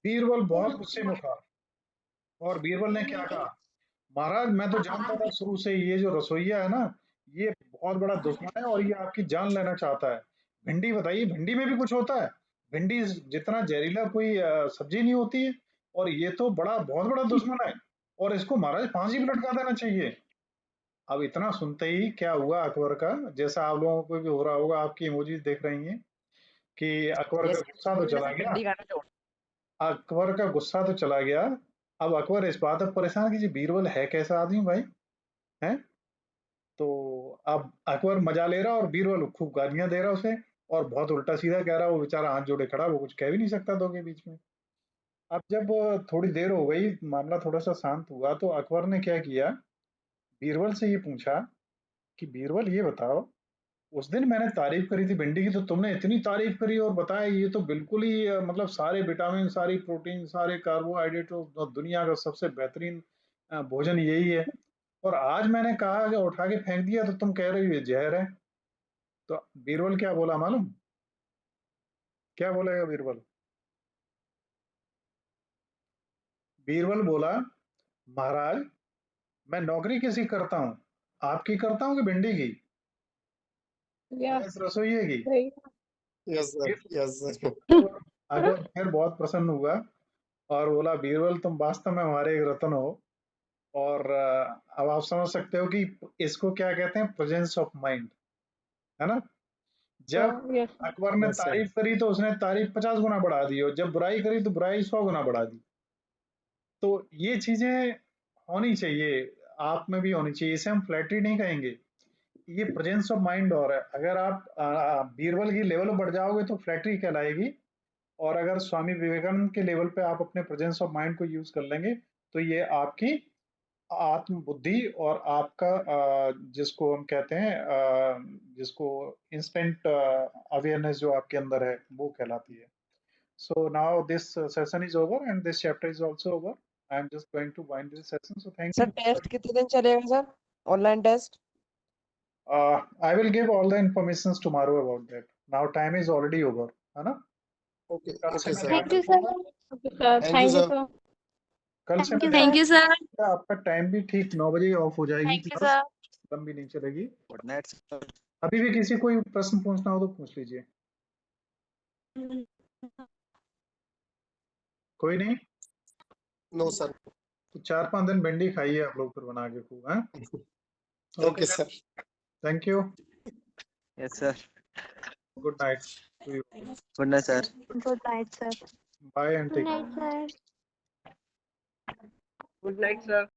S1: बीरबल बहुत गुस्से में था और बीरबल ने क्या कहा, महाराज मैं तो जानता था शुरू से ये जो रसोइया है ना, ये बहुत बड़ा दुश्मन है और ये आपकी जान लेना चाहता है। भिंडी बताइए, भिंडी में भी कुछ होता है? भिंडी जितना जहरीला कोई सब्जी नहीं होती है, और ये तो बहुत बड़ा दुश्मन है और इसको महाराज फांसी पे लटका देना चाहिए। अब इतना सुनते ही क्या हुआ अकबर का, जैसा आप लोगों को भी हो रहा होगा, आपकी इमोजीज देख रही हैं कि अकबर का गुस्सा तो चला गया। अकबर का गुस्सा तो चला गया। अब अकबर इस बात पर परेशान कि जी बीरबल है कैसा आदमी भाई, है? तो अब अकबर मजा ले रहा और बीरबल खूब गालियां दे रहा उसे और बहुत उल्टा सीधा कह रहा। वो बेचारा हाथ जोड़े खड़ा, वो कुछ कह भी नहीं सकता दो के बीच में। अब जब थोड़ी देर हो गई, मामला थोड़ा सा शांत हुआ, तो अकबर ने क्या किया, बीरबल से ये पूछा कि बीरबल ये बताओ, उस दिन मैंने तारीफ करी थी भिंडी की, तो तुमने इतनी तारीफ करी और बताया ये तो बिल्कुल ही मतलब सारे विटामिन, सारी प्रोटीन, सारे कार्बोहाइड्रेट और दुनिया का सबसे बेहतरीन भोजन यही है, और आज मैंने कहा कि उठा के फेंक दिया तो तुम कह रही हो ये जहर है। तो बीरबल क्या बोला मालूम? क्या बोलेगा बीरबल? बीरबल बोला, महाराज मैं नौकरी किसी करता हूँ, आपकी करता हूँ कि भिंडी की, गैस रसोइये की?
S3: Yes sir, yes sir.
S1: Akbar फिर बहुत प्रसन्न हुआ और बोला, बीरबल तुम वास्तव में हमारे एक रत्न हो। और अब आप समझ सकते हो कि इसको क्या कहते हैं, प्रेजेंस ऑफ माइंड, है ना? जब अकबर ने
S3: Yes, sir.
S1: तारीफ करी तो उसने तारीफ 50 गुना बढ़ा दी, और जब बुराई करी तो बुराई 100 गुना बढ़ा दी। तो ये चीजें होनी चाहिए, आप में भी होनी चाहिए। इसे हम फ्लैटरी नहीं कहेंगे, ये प्रेजेंस ऑफ माइंड। और है, अगर आप बीरबल की लेवल बढ़ जाओगे तो फ्लैटरी कहलाएगी, और अगर स्वामी विवेकानंद के लेवल पे आप अपने प्रेजेंस ऑफ माइंड को यूज कर लेंगे तो ये आपकी आत्म बुद्धि और आपका जिसको हम कहते हैं जिसको इंस्टेंट अवेयरनेस जो आपके अंदर है वो कहलाती है। So now this session is over and this chapter is also over. I am just going to wind this session. So thank
S4: sir
S1: you.
S4: Test कितने दिन चलेगा sir, online test?
S1: I will give all the informations tomorrow about that. Now time is already over, है ना?
S3: Okay,
S1: कल से
S3: okay,
S1: मैं
S3: sir.
S2: थैंक यू
S1: ध्यान
S2: सर।
S1: रखूंगा,
S3: Thank you, sir.
S1: कल से मैं
S5: थैंक
S1: ध्यान
S5: यू सर।
S1: रखूंगा, आपका टाइम भी ठीक 9 बजे ऑफ हो जाएगी
S5: थैंक यू
S1: क्लास,
S5: सर।
S1: लंबी नहीं चलेगी।
S3: Good night, sir.
S1: अभी भी किसी कोई प्रश्न पूछना हो तो पूछ लीजिए। कोई नहीं?
S3: No, sir.
S1: तो 4-5 दिन भिंडी खाइए आप लोग फिर बना के खूब, हैं?
S3: Okay, sir.
S1: Thank you.
S6: Yes, sir.
S1: Good night to you.
S6: Good night, sir.
S2: Good night sir.
S1: Bye and
S2: good
S1: take care.
S2: Night sir.
S4: Good night sir.